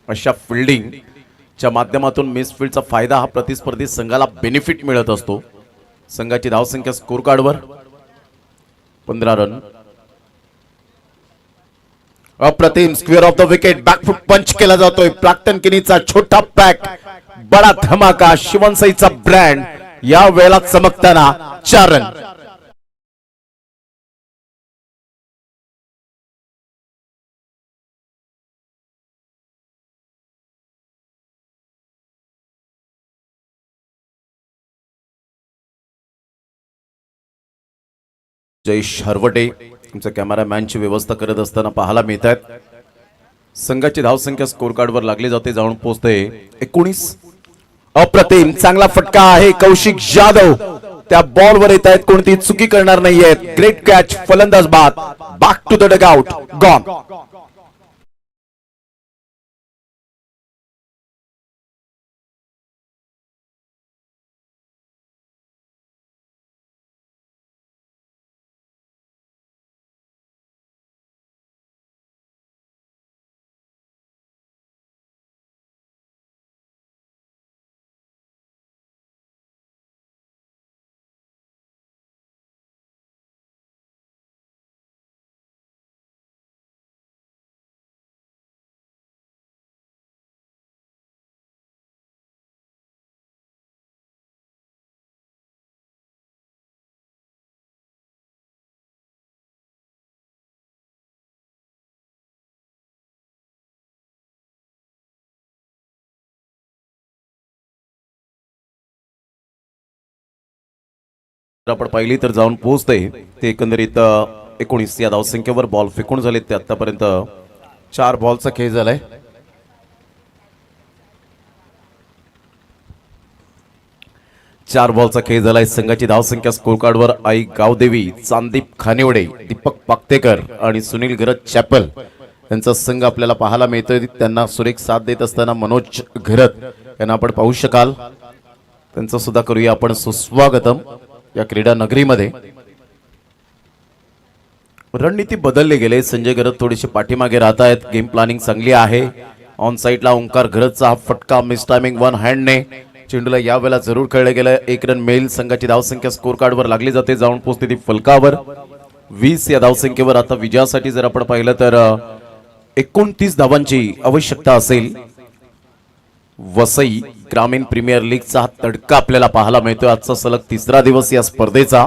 अशा फिल्डिंगच्या माध्यमातून मिसफिल्डचा फायदा हा प्रतिस्पर्धी संघाला बेनिफिट मिळत असतो. संघाची धावसंख्या स्कोर कार्डवर 15 रन. अप्रतिम square of the wicket back foot पंच केला जातोय. प्राक्तन किनीचा छोटा पॅक बडा धमाका शिवनसाईचा ब्रँड या वेळेला चमकताना 4 रन. जयेश हरवटे तुमच्या कॅमेरामॅनची व्यवस्था करत असताना पाहायला मिळत आहेत. संघाची धावसंख्या स्कोर कार्डवर लागली जाते, जाऊन पोहोचते 19. अप्रतिम चांगला फटका आहे. कौशिक जाधव त्या बॉलवर येत आहेत, कोणती चुकी करणार नाहीयेत. ग्रेट कॅच, फलंदाज बाद, back to the dugout, gone. आपण पाहिली तर जाऊन पोहोचते ते एकंदरीत 19 या धावसंख्येवर बॉल फेकून झाले ते आतापर्यंत 4 बॉलचा खेळ झालाय. चार बॉलचा खेळ झालाय. संघाची धावसंख्या स्कोर कार्डवर आई गावदेवी, चांदीप खानिवडे, दीपक पाक्तेकर आणि सुनील घरत चॅपल यांचा संघ आपल्याला पाहायला मिळतोय. त्यांना सुरेख साथ देत असताना मनोज घरत यांना आपण पाहू शकाल. त्यांचं सुद्धा करूया आपण सुस्वागतम या क्रीडा नगरीमध्ये. रणनीती बदलले गेले. संजय घरत थोडीशी पाठीमागे राहत आहेत. गेम प्लॅनिंग चांगली आहे. ऑन साइडला ओंकार घरतचा फटका मिस टायमिंग वन हँडने चेंडूला यावेळेला जरूर खेळले गेलं. 1 रन मिळेल. संघाची धावसंख्या स्कोर कार्डवर लागली जाते. जाऊन पोहोचते ती फलकावर. 20 या धावसंख्येवर आता विजयासाठी जर आपण पाहिलं तर 29 धावांची आवश्यकता असेल. वसई ग्रामीण प्रीमियर लीगचा हा तडका आपल्याला पाहायला मिळतोय. आजचा सलग 3रा दिवस या स्पर्धेचा.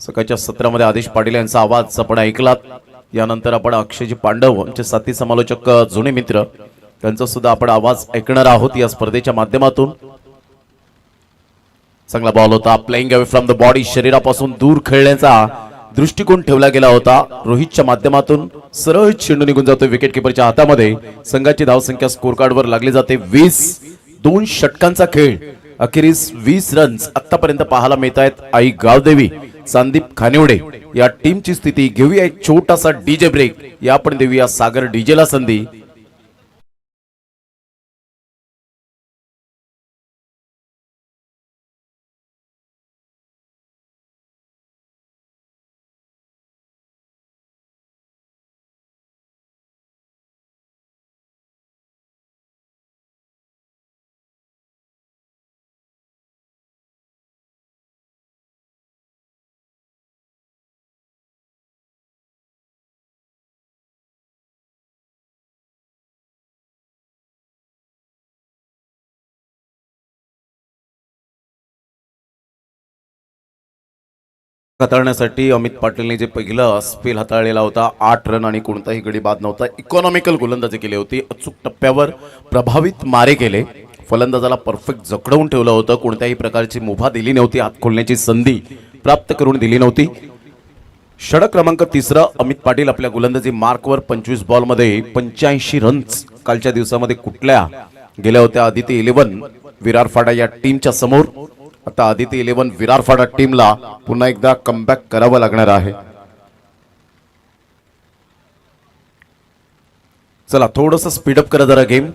सकाळच्या सत्रामध्ये आदेश पाटील यांचा आवाज आपण ऐकलात. यानंतर आपण अक्षयजी पांडव आमचे साथी समालोचक जुने मित्र त्यांचा सुद्धा आपण आवाज ऐकणार आहोत या स्पर्धेच्या माध्यमातून. चांगला बॉल होता. Playing away from the body, शरीरापासून दूर खेळण्याचा दृष्टिकोन ठेवला गेला होता. रोहितच्या माध्यमातून सरळ चेंडू निघून जातो विकेट किपरच्या हातामध्ये. संघाची धावसंख्या स्कोर कार्डवर लागली जाते 20. 2 षटकांचा खेळ. अखेरीस 20 रन्स आतापर्यंत पाहायला मिळत आहेत. आई गावदेवी, संदीप खानिवडे या टीमची स्थिती. घेऊया एक छोटासा डीजे ब्रेक. या आपण देऊया सागर डीजेला संधी. हाताळण्यासाठी अमित पाटीलने जे पहिलं स्पेल हाताळलेला होता 8 रन आणि कोणताही गडी बाद नव्हता. इकॉनॉमिकल गोलंदाजी केली होती. अचूक टप्प्यावर प्रभावित मारे केले. फलंदाजाला परफेक्ट जखडवून ठेवलं होतं. कोणत्याही प्रकारची मुभा दिली नव्हती. हात खोलण्याची संधी प्राप्त करून दिली नव्हती. षटक क्रमांक 3 अमित पाटील आपल्या गोलंदाजी मार्कवर 25 बॉलमध्ये 85 रन्स कालच्या दिवसामध्ये कुठल्या गेल्या होत्या. आदिती 11 विरारफाडा या टीमच्या समोर. आता आदिती 11 विरारफाडा टीमला पुन्हा एकदा कमबॅक करावं लागणार आहे. चला थोडस स्पीडअप करा जरा गेम,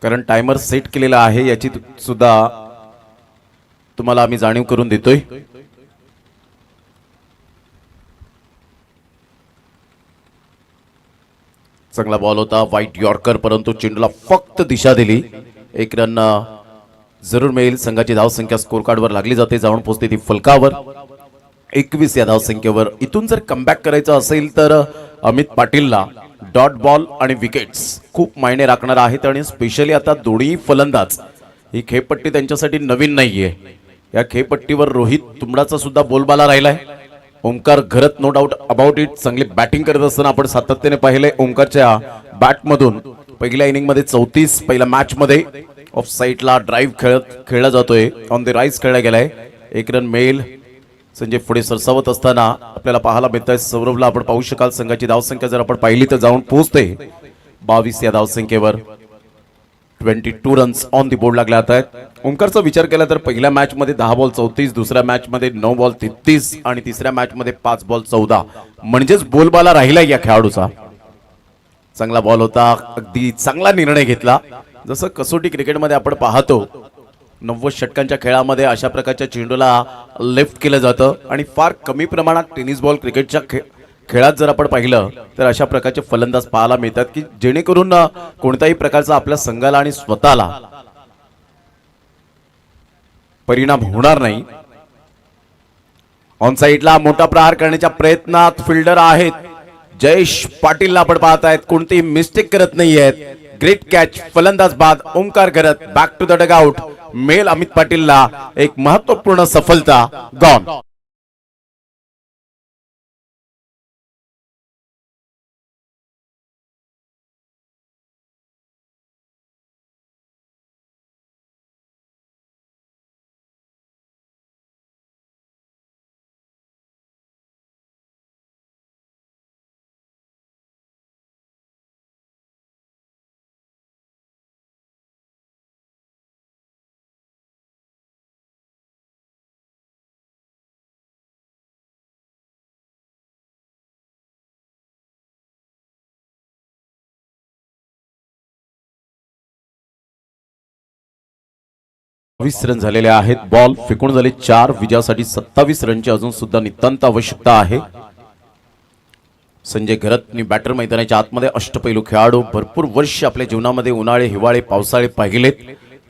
कारण टायमर सेट केलेला आहे याची सुद्धा तुम्हाला आम्ही जाणीव करून देतोय. चांगला बॉल होता. व्हाईट यॉर्कर, परंतु चेंडूला फक्त दिशा दिली. 1 रन जरूर मिळेल. संघाची धावसंख्या स्कोर कार्डवर लागली जाते. जाऊन पोहोचते ती फलकावर 21 या धावसंख्येवर. इथून जर कमबॅक करायचं असेल तर अमित पाटीलला डॉट बॉल आणि विकेट्स खूप मायने राखणार आहेत. आणि स्पेशली आता दोन्ही फलंदाज, ही खेळपट्टी त्यांच्यासाठी नवीन नाहीये. या खेळपट्टीवर रोहित तुंबडाचा सुद्धा बोलबाला राहिलाय. ओंकार घरत नो डाऊट अबाउट इट चांगली बॅटिंग करत असताना आपण सातत्याने पाहिले. ओंकारच्या बॅटमधून पहिल्या इनिंग मध्ये 34, पहिल्या मॅच मध्ये ऑफ साइडला ड्राईव्ह खेळला जातोय. ऑन द राईज खेळला गेलाय. 1 रन मिळेल. संजय पुढे सरसावत असताना आपल्याला पाहायला मिळत आहे. सौरभला आपण पाहू शकाल. संघाची धावसंख्या जर आपण पाहिली तर जाऊन पोहोचते 22 या धावसंख्येवर. 22 रन्स ऑन दी बोर्ड लागले आहेत. ओंकारचा विचार केला तर पहिल्या मॅच मध्ये 10 बॉल 34, दुसऱ्या मॅच मध्ये 9 बॉल 33 आणि तिसऱ्या मॅच मध्ये 5 बॉल 14, म्हणजेच बोलबाला राहिला या खेळाडूचा. चांगला बॉल होता. अगदी चांगला निर्णय घेतला. जसं कसोटी क्रिकेटमध्ये आपण पाहतो 90 षटकांच्या खेळामध्ये अशा प्रकारच्या चेंडूला लेफ्ट केलं जातं. आणि फार कमी प्रमाणात टेनिस बॉल क्रिकेटच्या खेळात जर आपण पाहिलं तर अशा प्रकारचे फलंदाज पाहायला मिळतात की जेणेकरून कोणत्याही प्रकारचा आपल्या संघाला आणि स्वतःला परिणाम होणार नाही. ऑन साइडला मोठा प्रहार करण्याच्या प्रयत्नात फिल्डर आहेत जयेश पाटीलला आपण पाहत आहेत. कोणतीही मिस्टेक करत नाही आहेत. Great catch. फलंदाज बाद. Omkar Gharat back to the dugout. मेल अमित पाटीलला एक महत्वपूर्ण सफलता. गॉन. 20 रन झालेले आहेत. बॉल फेकून झाले 4. विजयासाठी 27 रनची अजून सुद्धा नितांत आवश्यकता आहे. संजय घरतनी बॅटर मैदानाच्या आतमध्ये अष्टपैलू खेळाडू. भरपूर वर्ष आपल्या जीवनामध्ये उन्हाळे, हिवाळे, पावसाळे पाहिलेत,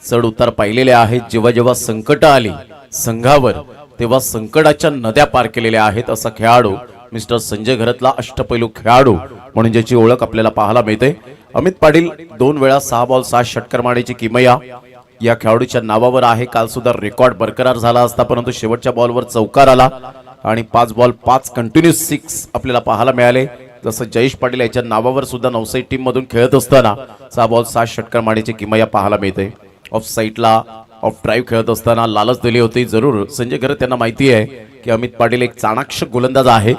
चढ उतार पाहिलेले आहेत. जेव्हा जेव्हा संकट आली संघावर तेव्हा संकटाच्या नद्या पार केलेल्या आहेत. असा खेळाडू मिस्टर संजय घरतला अष्टपैलू खेळाडू म्हणून ज्याची ओळख आपल्याला पाहायला मिळते. अमित पाटील 2 वेळा 6 बॉल 6 षटकार मारण्याची किमया या खेळाडूच्या नावावर आहे. काल सुद्धा रेकॉर्ड बरकरार झाला असता, परंतु शेवटच्या बॉलवर चौकार आला आणि 5 बॉल 5 कंटिन्यूस 6 आपल्याला पाहायला मिळाले. जसं जयेश पाटील याच्या नावावर सुद्धा नवसाई टीम मधून खेळत असताना 6 बॉल 6 षटकार मारण्याची किमया पाहायला मिळते. ऑफ साईडला ऑफ ड्राईव्ह खेळत असताना लालच दिली होती. जरूर संजय घरत त्यांना माहिती आहे की अमित पाटील एक चाणाक्ष गोलंदाज आहे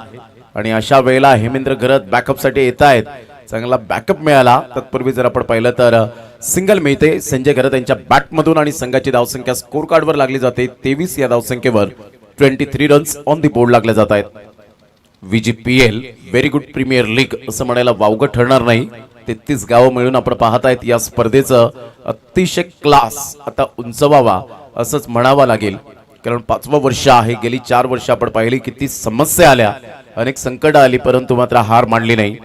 आणि अशा वेळेला हेमेंद्र घरत बॅकअपसाठी येत आहेत. चांगला बॅकअप मिळाला. तत्पूर्वी जर आपण पाहिलं तर सिंगल मिळते संजय घरत यांच्या बॅटमधून आणि संघाची धावसंख्या स्कोर कार्डवर लागली जाते. 23 या धावसंख्येवर 23 रन्स ऑन दी बोर्ड लागले जात आहेत. VGPL very good premier league असं म्हणायला वावगं ठरणार नाही. 33 गावं मिळून आपण पाहतायत या स्पर्धेचं अतिशय क्लास आता उंचवावा असंच म्हणावं लागेल, कारण 5वं वर्ष आहे. गेली 4 वर्ष आपण पाहिली किती समस्या आल्या, अनेक संकट आली, परंतु मात्र हार मानली नाही.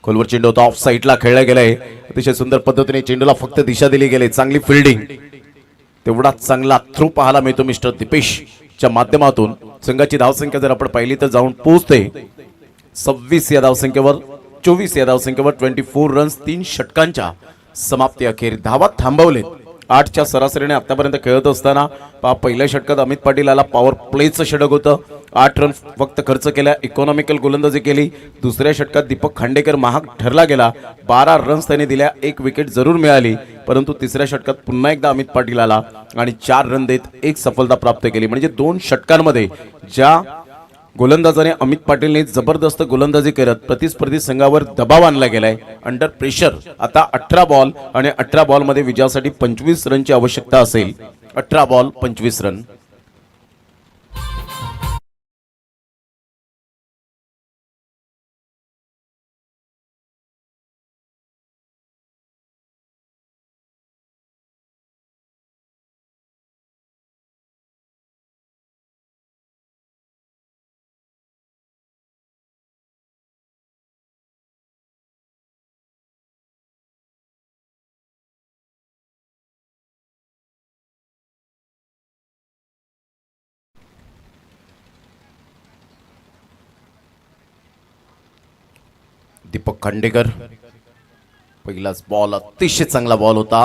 खोलवर चेंडू होता, ऑफ साईडला खेळला गेलाय. अतिशय सुंदर पद्धतीने चेंडूला फक्त दिशा दिली गेली. चांगली फिल्डिंग, तेवढाच चांगला थ्रू पाहायला मिळतो मिस्टर दिपेशच्या माध्यमातून. संघाची धावसंख्या जर आपण पाहिली तर जाऊन पोहोचते 26 या धावसंख्येवर. 24 या धावसंख्येवर 24 रन्स 3 षटकांच्या समाप्ती अखेर. धावा थांबवलेत 8च्या सरासरीने आतापर्यंत खेळत असताना. पहिल्या षटकात अमित पाटील पॉवर प्लेचं षटक होतं. 8 रन फक्त खर्च केल्या, इकॉनॉमिकल गोलंदाजी केली. दुसऱ्या षटकात दीपक खांडेकर महाग ठरला गेला. 12 रन्स त्याने दिल्या, 1 विकेट जरूर मिळाली, परंतु तिसऱ्या षटकात पुन्हा एकदा अमित पाटील आणि 4 रन देत 1 सफलता प्राप्त केली. म्हणजे 2 षटकांमध्ये ज्या गोलंदाजाने अमित पाटीलने जबरदस्त गोलंदाजी करत प्रतिस्पर्धी संघावर दबाव आणला गेलाय. अंडर प्रेशर आता 18 बॉल आणि 18 बॉल मध्ये विजयासाठी 25 रनची आवश्यकता असेल. 18 बॉल 25 रन. दीपक खांडेकर पहिलाच बॉल अतिशय चांगला बॉल होता.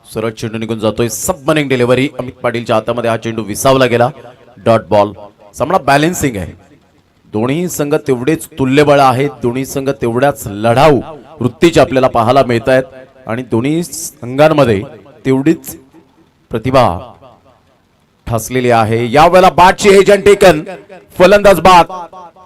सरळ चेंडू निघून जातोय. सबमनिंग डिलिव्हरी अमित पाटीलच्या हातामध्ये हा चेंडू विसावला गेला. Dot ball. सामना बॅलेन्सिंग आहे. दोन्ही संघ तेवढेच तुल्यबळ आहेत. दोन्ही संघ तेवढ्याच लढाऊ वृत्तीचे आपल्याला पाहायला मिळत आहेत आणि दोन्ही संघांमध्ये तेवढीच प्रतिभा ठासलेली आहे. यावेळेला बॅटची एजंट टेकन. फलंदाज बाद.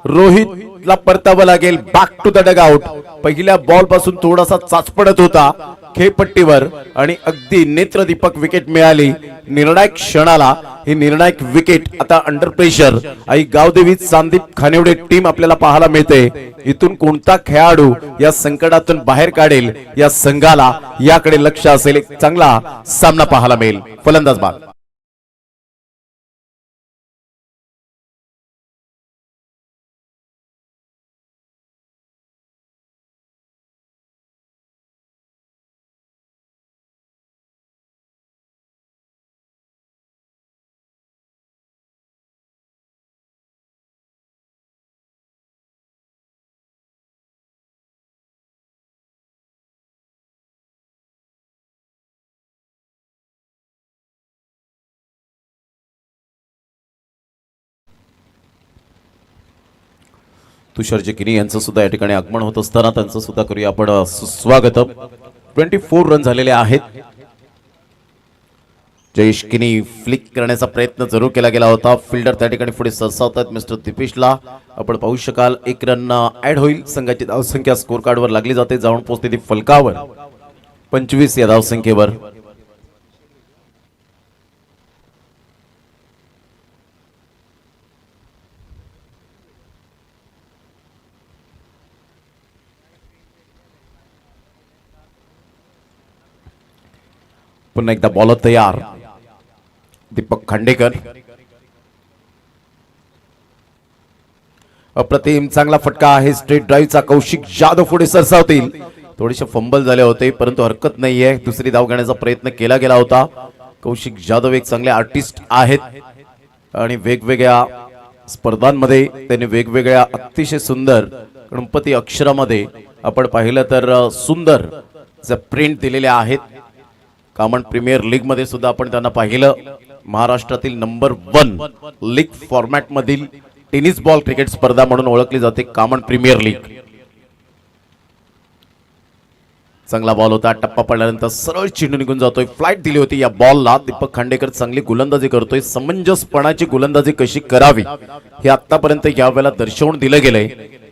रोहितला परतावं लागेल बॅक टू द डगआउट. पहिल्या बॉल पासून थोडासा चाचपडत होता खेळपट्टीवर आणि अगदी नेत्रदीपक विकेट मिळाली. निर्णायक क्षणाला ही निर्णायक विकेट आता under pressure Aai Gavdevi Sandeep Khanivade team आपल्याला पाहायला मिळते. इथून कोणता खेळाडू या संकटातून बाहेर काढेल या संघाला याकडे लक्ष असेल. एक चांगला सामना पाहायला मिळेल. फलंदाज बाद. तुषार जेकिनी यांचं सुद्धा या ठिकाणी आगमन होत असताना त्यांचं सुद्धा करूया आपण स्वागत. 24 रन झालेले आहेत. जयेश किनी फ्लिक करण्याचा प्रयत्न जरूर केला गेला होता. फिल्डर त्या ठिकाणी पुढे सरसावतात मिस्टर दिपेशला. आपण पाहू शकाल 1 रन ऍड होईल. संघाची धावसंख्या स्कोर कार्डवर लागली जाते. जाऊन पोहोचते ती फलकावर 25 या धावसंख्येवर. पुन्हा एकदा बॉलर तयार. दीपक खांडेकर. अप्रतिम चांगला फटका आहे स्ट्रेट ड्राईव्हचा. कौशिक जाधव पुढे सरसावतील. थोडेसे फंबल झाले होते परंतु हरकत नाहीये, दुसरी धाव घेण्याचा प्रयत्न केला गेला होता. कौशिक जाधव एक चांगले आर्टिस्ट आहेत आणि वेगवेगळ्या स्पर्धांमध्ये त्यांनी वेगवेगळ्या अतिशय सुंदर गणपती अक्षरामध्ये आपण पाहिलं तर सुंदर जे प्रिंट दिलेले आहेत. कॉमन प्रीमियर लीग मध्ये सुद्धा आपण त्यांना पाहिलं. महाराष्ट्रातील नंबर 1 लीग फॉर्मॅट मधील टेनिस बॉल क्रिकेट स्पर्धा म्हणून ओळखली जाते कॉमन प्रीमियर लीग. चांगला बॉल होता, टप्पा पडल्यानंतर सरळ चेंडू निघून जातोय. फ्लाइट दिली होती या बॉलला. दीपक खांडेकर चांगली गोलंदाजी करतोय. समंजसपणाची गोलंदाजी कशी करावी हे आतापर्यंत यावेळेला दर्शवून दिलं गेलंय.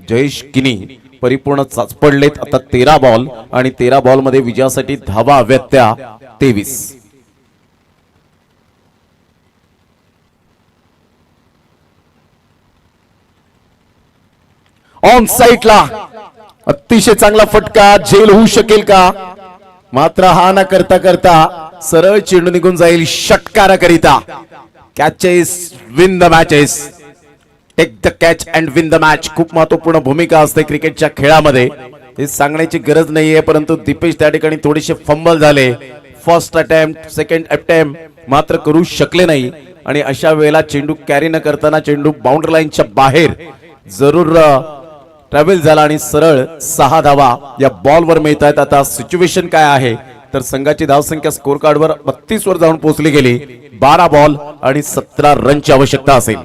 जयेश किनी परिपूर्ण चाचपडलेत. आता 13 बॉल आणि 13 बॉल मध्ये विजयासाठी धावा हव्यात त्या 23. ऑन साईडला अतिशय चांगला फटका. झेल होऊ शकेल का? मात्र हा ना करता करता सरळ चेंडू निघून जाईल षटकाराकरिता. Catches win the matches. Take the catch and win the match. खूप महत्वपूर्ण भूमिका असते क्रिकेटच्या खेळामध्ये. हे सांगण्याची गरज नाहीये परंतु दीपेश त्या ठिकाणी थोडेसे फंबल झाले. फर्स्ट अटेम्प्ट सेकंड अटेम्प्ट मात्र करू शकले नाही आणि अशा वेळेला चेंडू कॅरी न करताना चेंडू बाउंड्री लाईनच्या बाहेर जरूर ट्रॅव्हल झाला आणि सरळ 6 धावा या बॉलवर मिळत आहेत. आता सिच्युएशन काय आहे तर संघाची धावसंख्या स्कोर कार्डवर 32 वर जाऊन पोहोचली गेली. 12 बॉल आणि 17 रनची आवश्यकता असेल.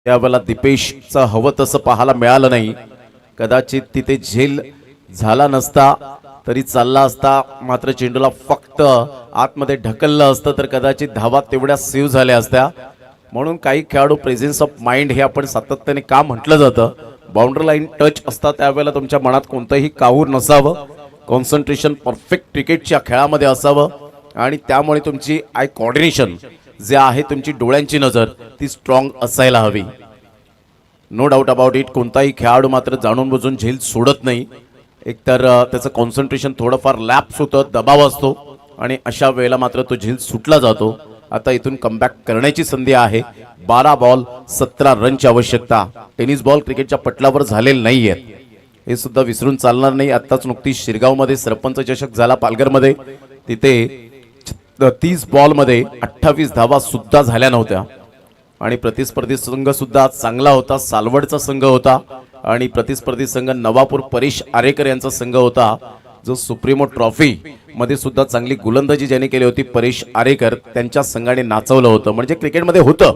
त्यावेळेला दीपेशचं हवं तसं पाहायला मिळालं नाही. कदाचित तिथे झेल झाला नसता तरी चालला असता. मात्र चेंडूला फक्त आतमध्ये ढकललं असतं तर कदाचित धावा तेवढ्या सेव्ह झाल्या असत्या. म्हणून काही खेळाडू प्रेझेन्स ऑफ माइंड हे आपण सातत्याने का म्हटलं जातं. बाउंड्री लाईन टच असता त्यावेळेला तुमच्या मनात कोणतंही काहूर नसावं. कॉन्सन्ट्रेशन परफेक्ट क्रिकेटच्या खेळामध्ये असावं आणि त्यामुळे तुमची आय कोऑर्डिनेशन जे आहे तुमची डोळ्यांची नजर ती स्ट्रॉंग असायला हवी. No doubt about it. कोणताही खेळाडू मात्र जाणून बुजून झेल सोडत नाही. एकतर त्याचं कॉन्सन्ट्रेशन थोडंफार लॅप्स होतं, दबाव असतो आणि अशा वेळेला मात्र तो झेल सुटला जातो. आता इथून कमबॅक करण्याची संधी आहे. 12 बॉल 17 रनची आवश्यकता. टेनिस बॉल क्रिकेटच्या पटलावर झालेले नाहीये हे सुद्धा विसरून चालणार नाही. आत्ताच नुकतीच शिरगावमध्ये सरपंच चषक झाला पालघरमध्ये. तिथे 30 बॉल मध्ये 28 धावा सुद्धा झाल्या नव्हत्या आणि प्रतिस्पर्धी संघ सुद्धा चांगला होता. सालवडचा संघ होता आणि प्रतिस्पर्धी संघ नवापूर परेश आरेकर यांचा संघ होता जो सुप्रीमो ट्रॉफी मध्ये सुद्धा चांगली गोलंदाजी ज्याने केली होती. परेश आरेकर त्यांच्या संघाने नाचवलं होतं. म्हणजे क्रिकेटमध्ये होतं.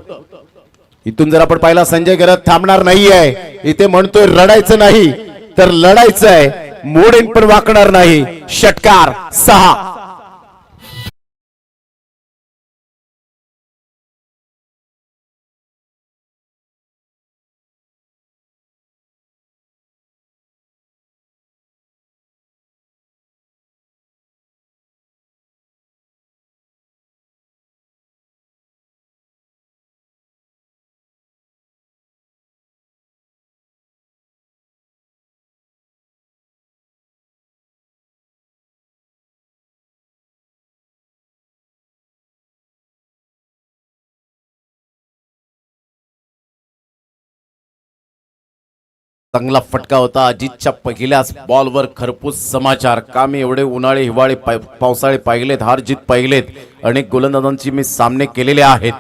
इथून जर आपण पाहिला संजय गरत थांबणार नाहीये. इथे म्हणतोय रडायचं नाही तर लढायचंय. मोडेन पण वाकणार नाही. षटकार 6. चांगला फटका होता. अजितच्या पहिल्याच बॉलवर खरपूस समाचार. का मी एवढे उन्हाळे हिवाळे पावसाळे पाहिलेत, हार जीत पाहिलेत, अनेक गोलंदाजांची मी सामने केलेले आहेत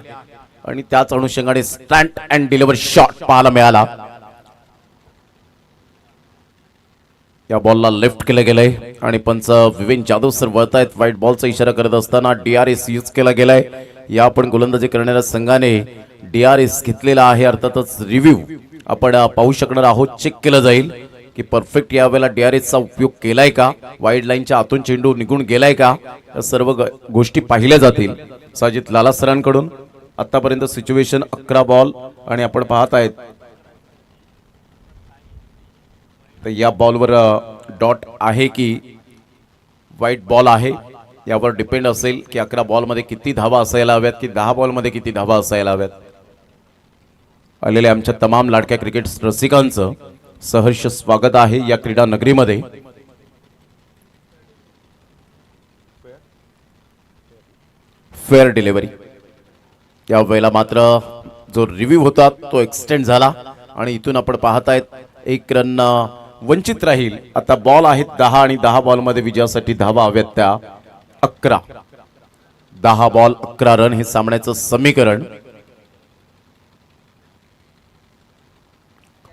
आणि त्याच अनुषंगाने स्टँड अँड डिलिव्हर शॉट पाहायला मिळाला. या बॉलला लेफ्ट केलं गेलंय आणि पंच विवेन जाधव सर वळतायत. व्हाईट बॉलचा इशारा करत असताना DRS यूज केला गेलाय. या आपण गोलंदाजी करणाऱ्या संघाने DRS घेतलेला आहे. अर्थातच रिव्ह्यू आपण पाहू शकणार आहोत. चेक केलं जाईल की परफेक्ट यावेळेला DRS चा उपयोग केलाय का, वाईड लाईनच्या आतून चेंडू निघून गेलाय का, या सर्व गोष्टी पाहिल्या जातील. साजिद लाला सरांकडून आतापर्यंत सिच्युएशन 11 बॉल आणि आपण पाहत आहेत तर या बॉलवर डॉट आहे की व्हाईट बॉल आहे यावर डिपेंड असेल की 11 बॉलमध्ये किती धावा असायला हव्यात की 10 बॉलमध्ये किती धावा असायला हव्यात. आलेल्या आमच्या तमाम लाडक्या क्रिकेट रसिकांचं सहर्ष स्वागत आहे या क्रीडा नगरीमध्ये. Fair delivery. या वेळेला मात्र जो रिव्ह्यू होता तो एक्सटेंड झाला आणि इथून आपण पाहतायत एक रन वंचित राहील. आता बॉल आहेत 10 आणि 10 बॉल मध्ये विजयासाठी धावा हव्यात त्या 11. 10 बॉल 11 रन हे सामन्याचं समीकरण.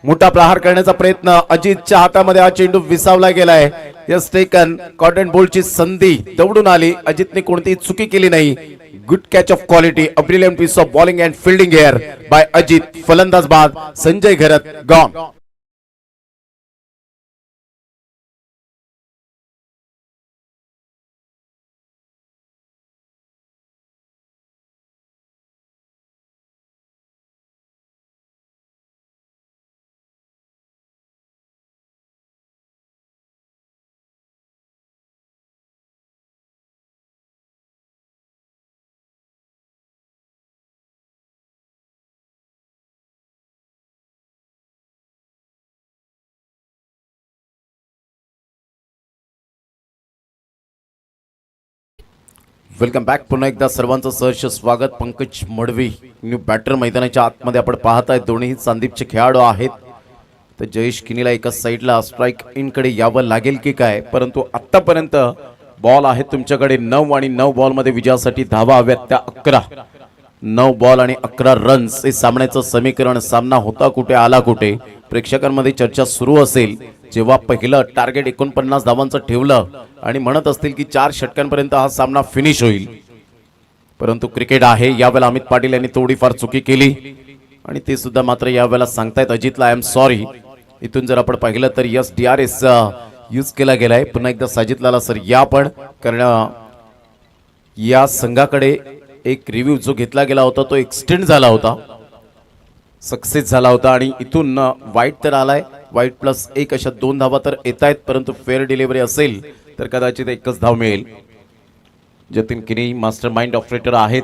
मोठा प्रहार करण्याचा प्रयत्न अजितच्या हातामध्ये हा चेंडू विसावला गेलाय. Yes taken. कॉटन बोल्टची संधी दौडून आली. अजितने कोणतीही चुकी केली नाही. Good catch of quality. A brilliant piece of bowling and fielding here by Ajit. फलंदाज बाद Sanjay Gharat gone. Welcome back. पुन्हा एकदा सर्वांचं सहर्ष स्वागत. पंकज मडवी न्यू बॅटर मैदानाच्या आतमध्ये आपण पाहताय. दोन्ही संदीपचे खेळाडू आहेत. तर जयेश किनीला एका साईडला स्ट्राईक इन कडे यावं लागेल की काय, परंतु आतापर्यंत बॉल आहेत तुमच्याकडे 9 आणि 9 बॉल मध्ये विजयासाठी धावा हव्यात त्या 11. 9 बॉल आणि 11 रन्स हे सामन्याचं समीकरण. सामना होता कुठे आला कुठे. प्रेक्षकांमध्ये चर्चा सुरू असेल जेव्हा पहिलं टार्गेट 49 धावांचं ठेवलं आणि म्हणत असतील की 4 षटकांपर्यंत हा सामना फिनिश होईल. परंतु क्रिकेट आहे. यावेळेला अमित पाटील यांनी थोडीफार चुकी केली आणि ते सुद्धा मात्र यावेळेला सांगतायत अजितला आय एम सॉरी. इथून जर आपण पाहिलं तर यस DRS यूज केला गेलाय. पुन्हा एकदा साजिदलाला सर या पण कारण या संघाकडे एक रिव्ह्यू जो घेतला गेला होता तो एक्सटेंड झाला होता, सक्सेस झाला होता आणि इथून वाईट तर आलाय. वाईट प्लस 1 अशा 2 धावा तर येत आहेत. परंतु फेअर डिलिव्हरी असेल तर कदाचित एकच धाव मिळेल. जतीन किनी मास्टर माइंड ऑपरेटर आहेत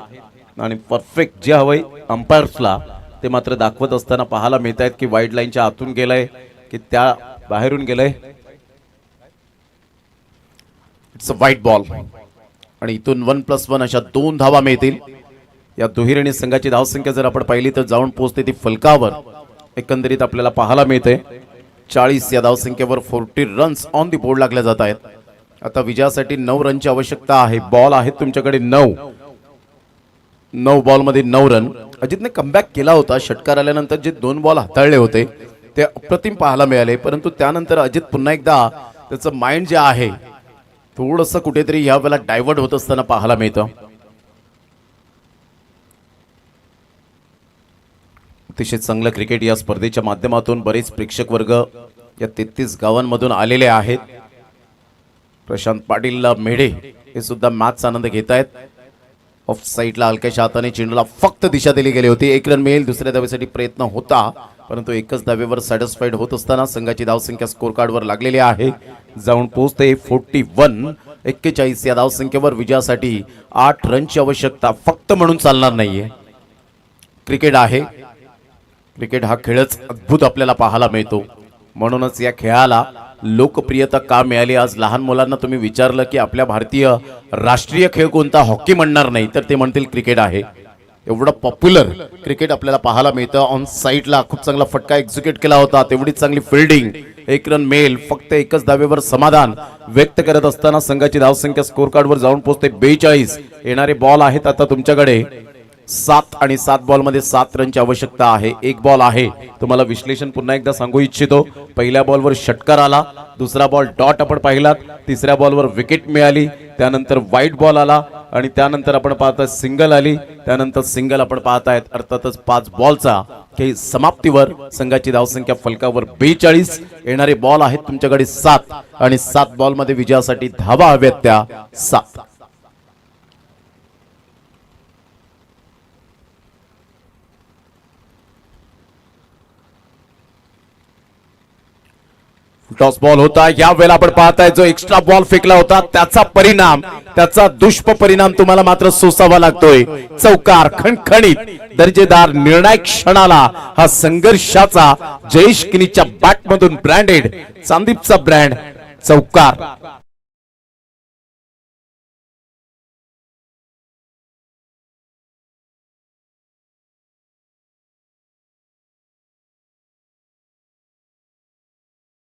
आणि परफेक्ट जे हवंय अंपायर्सला ते मात्र दाखवत असताना पाहायला मिळत आहेत की वाईड लाईनच्या आतून गेलाय की त्या बाहेरून गेलाय. इट्स अ वाईट बॉल आणि इथून 1+1 अशा 2 धावा मिळतील. या दुहेरी संघाची धावसंख्या जर आपण पाहिली तर जाऊन पोहोचते ती फलकावर. एकंदरीत आपल्याला पाहायला मिळते 40 या धावसंख्येवर 40 रन्स ऑन दी बोर्ड लागल्या जात आहेत. आता विजयासाठी 9 रनची आवश्यकता आहे. बॉल आहेत तुमच्याकडे 9 बॉल मध्ये 9 रन. अजितने कमबॅक केला होता. षटकार आल्यानंतर जे 2 बॉल हाताळले होते ते अप्रतिम पाहायला मिळाले. परंतु त्यानंतर अजित पुन्हा एकदा त्याचं माइंड जे आहे थोडंसं कुठेतरी या वेळेला डायव्हर्ट होत असताना पाहायला मिळतं. अतिशय चांगलं क्रिकेट या स्पर्धेच्या माध्यमातून बरेच प्रेक्षक वर्ग या 33 गावांमधून आलेले आहेत. प्रशांत पाटील मेढे हे सुद्धा मॅचचा आनंद घेत आहेत. ऑफ साईडला हलक्याच्या हाताने चेंडूला फक्त दिशा दिली गेली होती. 1 रन मिळेल. दुसऱ्या धावेसाठी प्रयत्न होता परंतु एकच धावेवर सॅटिस्फाईड होत असताना संघाची धावसंख्या स्कोर कार्डवर लागलेली आहे. जाऊन पोहोचते 41. 41 या धावसंख्येवर विजयासाठी 8 रनची आवश्यकता फक्त म्हणून चालणार नाहीये. क्रिकेट आहे. क्रिकेट हा खेळच अद्भुत आपल्याला पाहायला मिळतो. म्हणूनच या खेळाला लोकप्रियता का मिळाली. आज लहान मुलांना तुम्ही विचारलं की आपल्या भारतीय राष्ट्रीय खेळ कोणता, हॉकी म्हणणार नाही तर ते म्हणतील क्रिकेट आहे. एवढं पॉप्युलर क्रिकेट आपल्याला पाहायला मिळतं. ऑन साईडला खूप चांगला फटका एक्झिक्यूट केला होता. तेवढीच चांगली फिल्डिंग. 1 रन मिळेल. फक्त एकच धावेवर समाधान व्यक्त करत असताना संघाची धावसंख्या स्कोर कार्डवर जाऊन पोहोचते 42. येणारे बॉल आहेत आता तुमच्याकडे 7 आणि 7 बॉल मध्ये 7 रनची आवश्यकता आहे. 1 बॉल आहे. तुम्हाला विश्लेषण पुन्हा एकदा सांगू इच्छितो. पहिल्या बॉलवर षटकार आला. दुसरा बॉल डॉट आपण पाहिलात. तिसऱ्या बॉलवर विकेट मिळाली. त्यानंतर वाईट बॉल आला आणि त्यानंतर आपण पाहताय सिंगल आली. त्यानंतर सिंगल आपण पाहतायत. अर्थातच 5 बॉलचा खेळ समाप्तीवर संघाची धावसंख्या फलकावर 42. येणारे बॉल आहेत तुमच्याकडे 7 आणि 7 बॉल मध्ये विजयासाठी धावा हव्यात त्या 7. टॉस बॉल होता. या वेळेला आपण पाहताय जो एक्स्ट्रा बॉल फेकला होता त्याचा परिणाम, त्याचा दुष्परिणाम तुम्हाला मात्र सोसावा लागतोय. चौकार खणखणीत दर्जेदार निर्णायक क्षणाला हा संघर्षाचा जयेश किनीच्या बॅट मधून ब्रँडेड संदीपचा ब्रँड चौकार.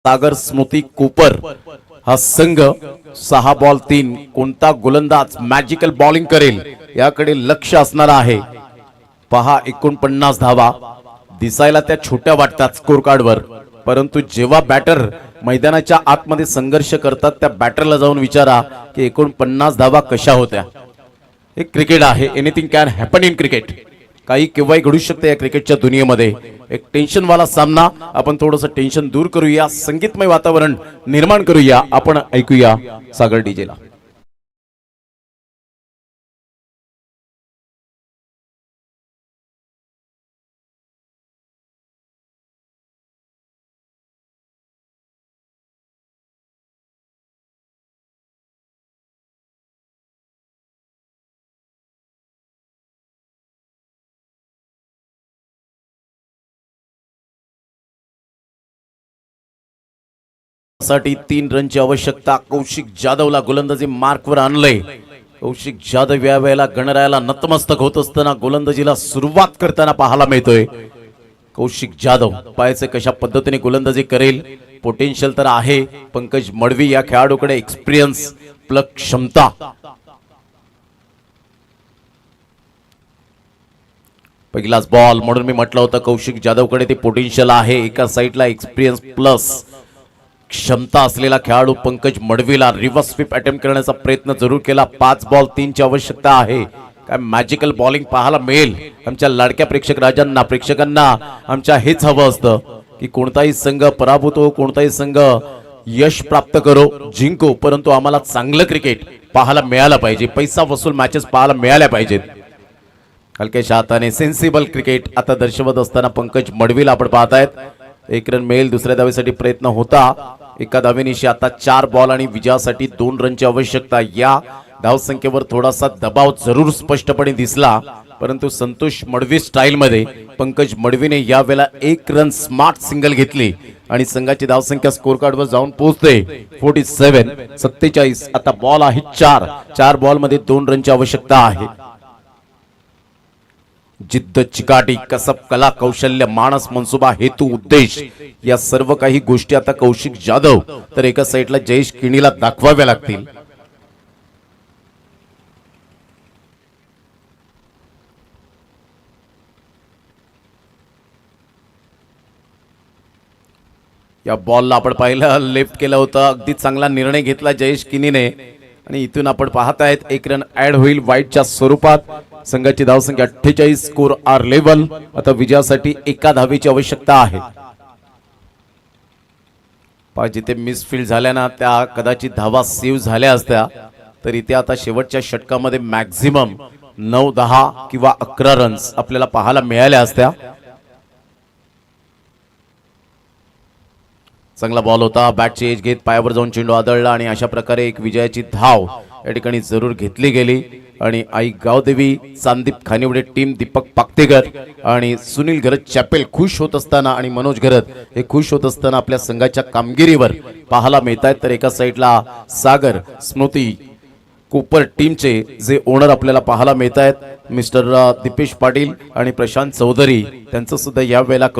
सागर स्मृती कोपर हा संघ 6 बॉल 3 कोणता गोलंदाज मॅजिकल बॉलिंग करेल याकडे लक्ष असणार आहे. पहा 49 धावा दिसायला त्या छोट्या वाटतात स्कोर कार्डवर, परंतु जेव्हा बॅटर मैदानाच्या आतमध्ये संघर्ष करतात त्या बॅटरला जाऊन विचारा की 49 धावा कशा होत्या. हे क्रिकेट आहे, anything can happen in cricket. काही केव्हाही घडू शकते या क्रिकेटच्या दुनियेमध्ये. एक टेन्शन वाला सामना, आपण थोडंसं टेन्शन दूर करूया, संगीतमय वातावरण निर्माण करूया. आपण ऐकूया सागर डीजेला. साठी 3 रनची आवश्यकता. कौशिक जाधवला गोलंदाजी मार्कवर आणलंय. कौशिक जाधव या वेळेला गणरायाला नतमस्तक होत असताना गोलंदाजीला सुरुवात करताना पाहायला मिळतोय. कौशिक जाधव पाहायचे कशा पद्धतीने गोलंदाजी करेल. पोटेन्शियल तर आहे. पंकज मडवी या खेळाडूकडे एक्सपिरियन्स प्लस क्षमता. पहिलाच बॉल म्हणून मी म्हटलं होतं कौशिक जाधवकडे ते पोटेन्शियल आहे. एका साईडला एक्सपिरियन्स प्लस क्षमता असलेला खेळाडू पंकज मडवीला रिव्हर्स स्वीप अटेम्प्ट करण्याचा प्रयत्न जरूर केला. 5 बॉल 3 ची आवश्यकता आहे. काय मॅजिकल बॉलिंग पाहायला मिळेल आमच्या लाडक्या प्रेक्षक राजांना. प्रेक्षकांना आमच्या हेच हवं असतं की कोणताही संघ पराभूत हो, कोणताही संघ यश प्राप्त करो, जिंको, परंतु आम्हाला चांगलं क्रिकेट पाहायला मिळालं पाहिजे. पैसा वसूल मॅचेस पाहायला मिळाल्या पाहिजेत. हलक्याशा हाताने सेन्सिबल क्रिकेट आता दर्शवत असताना पंकज मडवीला आपण पाहतायत. 1 रन मिळेल. दुसऱ्या धावेसाठी प्रयत्न होता. एका धावेनिशी आता 4 बॉल आणि विजयासाठी 2 रनची आवश्यकता. या धावसंख्येवर थोडासा दबाव जरूर स्पष्टपणे दिसला, परंतु संतोष मडवी स्टाईल मध्ये पंकज मडवीने या वेळेला 1 रन स्मार्ट सिंगल घेतली आणि संघाची धावसंख्या स्कोर कार्डवर जाऊन पोहोचते 47. आता बॉल आहे 4 बॉल मध्ये 2 रनची आवश्यकता आहे. जिद्द, चिकाटी, कसब, कला, कौशल्य, मानस, मनसुबा, हेतू, उद्देश या सर्व काही गोष्टी आता कौशिक जाधव तर एका साईडला जयेश किणीला दाखवाव्या लागतील. या बॉलला आपण पाहिलं लेफ्ट केलं होतं. अगदी चांगला निर्णय घेतला जयेश किनीने आणि इथून आपण पाहतायत 1 रन ऍड होईल वाईटच्या स्वरूपात. संघाची धावसंख्या 48. Score are level. आता विजयासाठी 1 धावेची आवश्यकता आहे. जिथे मिसफील्ड झाल्या ना त्या कदाचित धावा सेव्ह झाल्या असत्या, तर इथे आता शेवटच्या षटकामध्ये मॅक्झिमम 9, 10 किंवा 11 रन्स आपल्याला पाहायला मिळाल्या असत्या. चांगला बॉल होता. बॅटची एज घेत पायावर जाऊन चेंडू आदळला आणि अशा प्रकारे एक विजयाची धाव या ठिकाणी जरूर घेतली गेली. आणि आई गावदेवी, संदीप खानिवडे टीम, दीपक पाक्तेकर आणि सुनील घरत चॅपेल खुश होत असताना आणि मनोज घरत हे खुश होत असताना आपल्या संघाच्या कामगिरीवर पाहायला मिळत आहेत. तर एका साईडला सागर स्मृती कोपर टीमचे जे ओनर आपल्याला पाहायला मिळत आहेत मिस्टर दीपेश पाटील आणि प्रशांत चौधरी, त्यांचं सुद्धा या वेळेला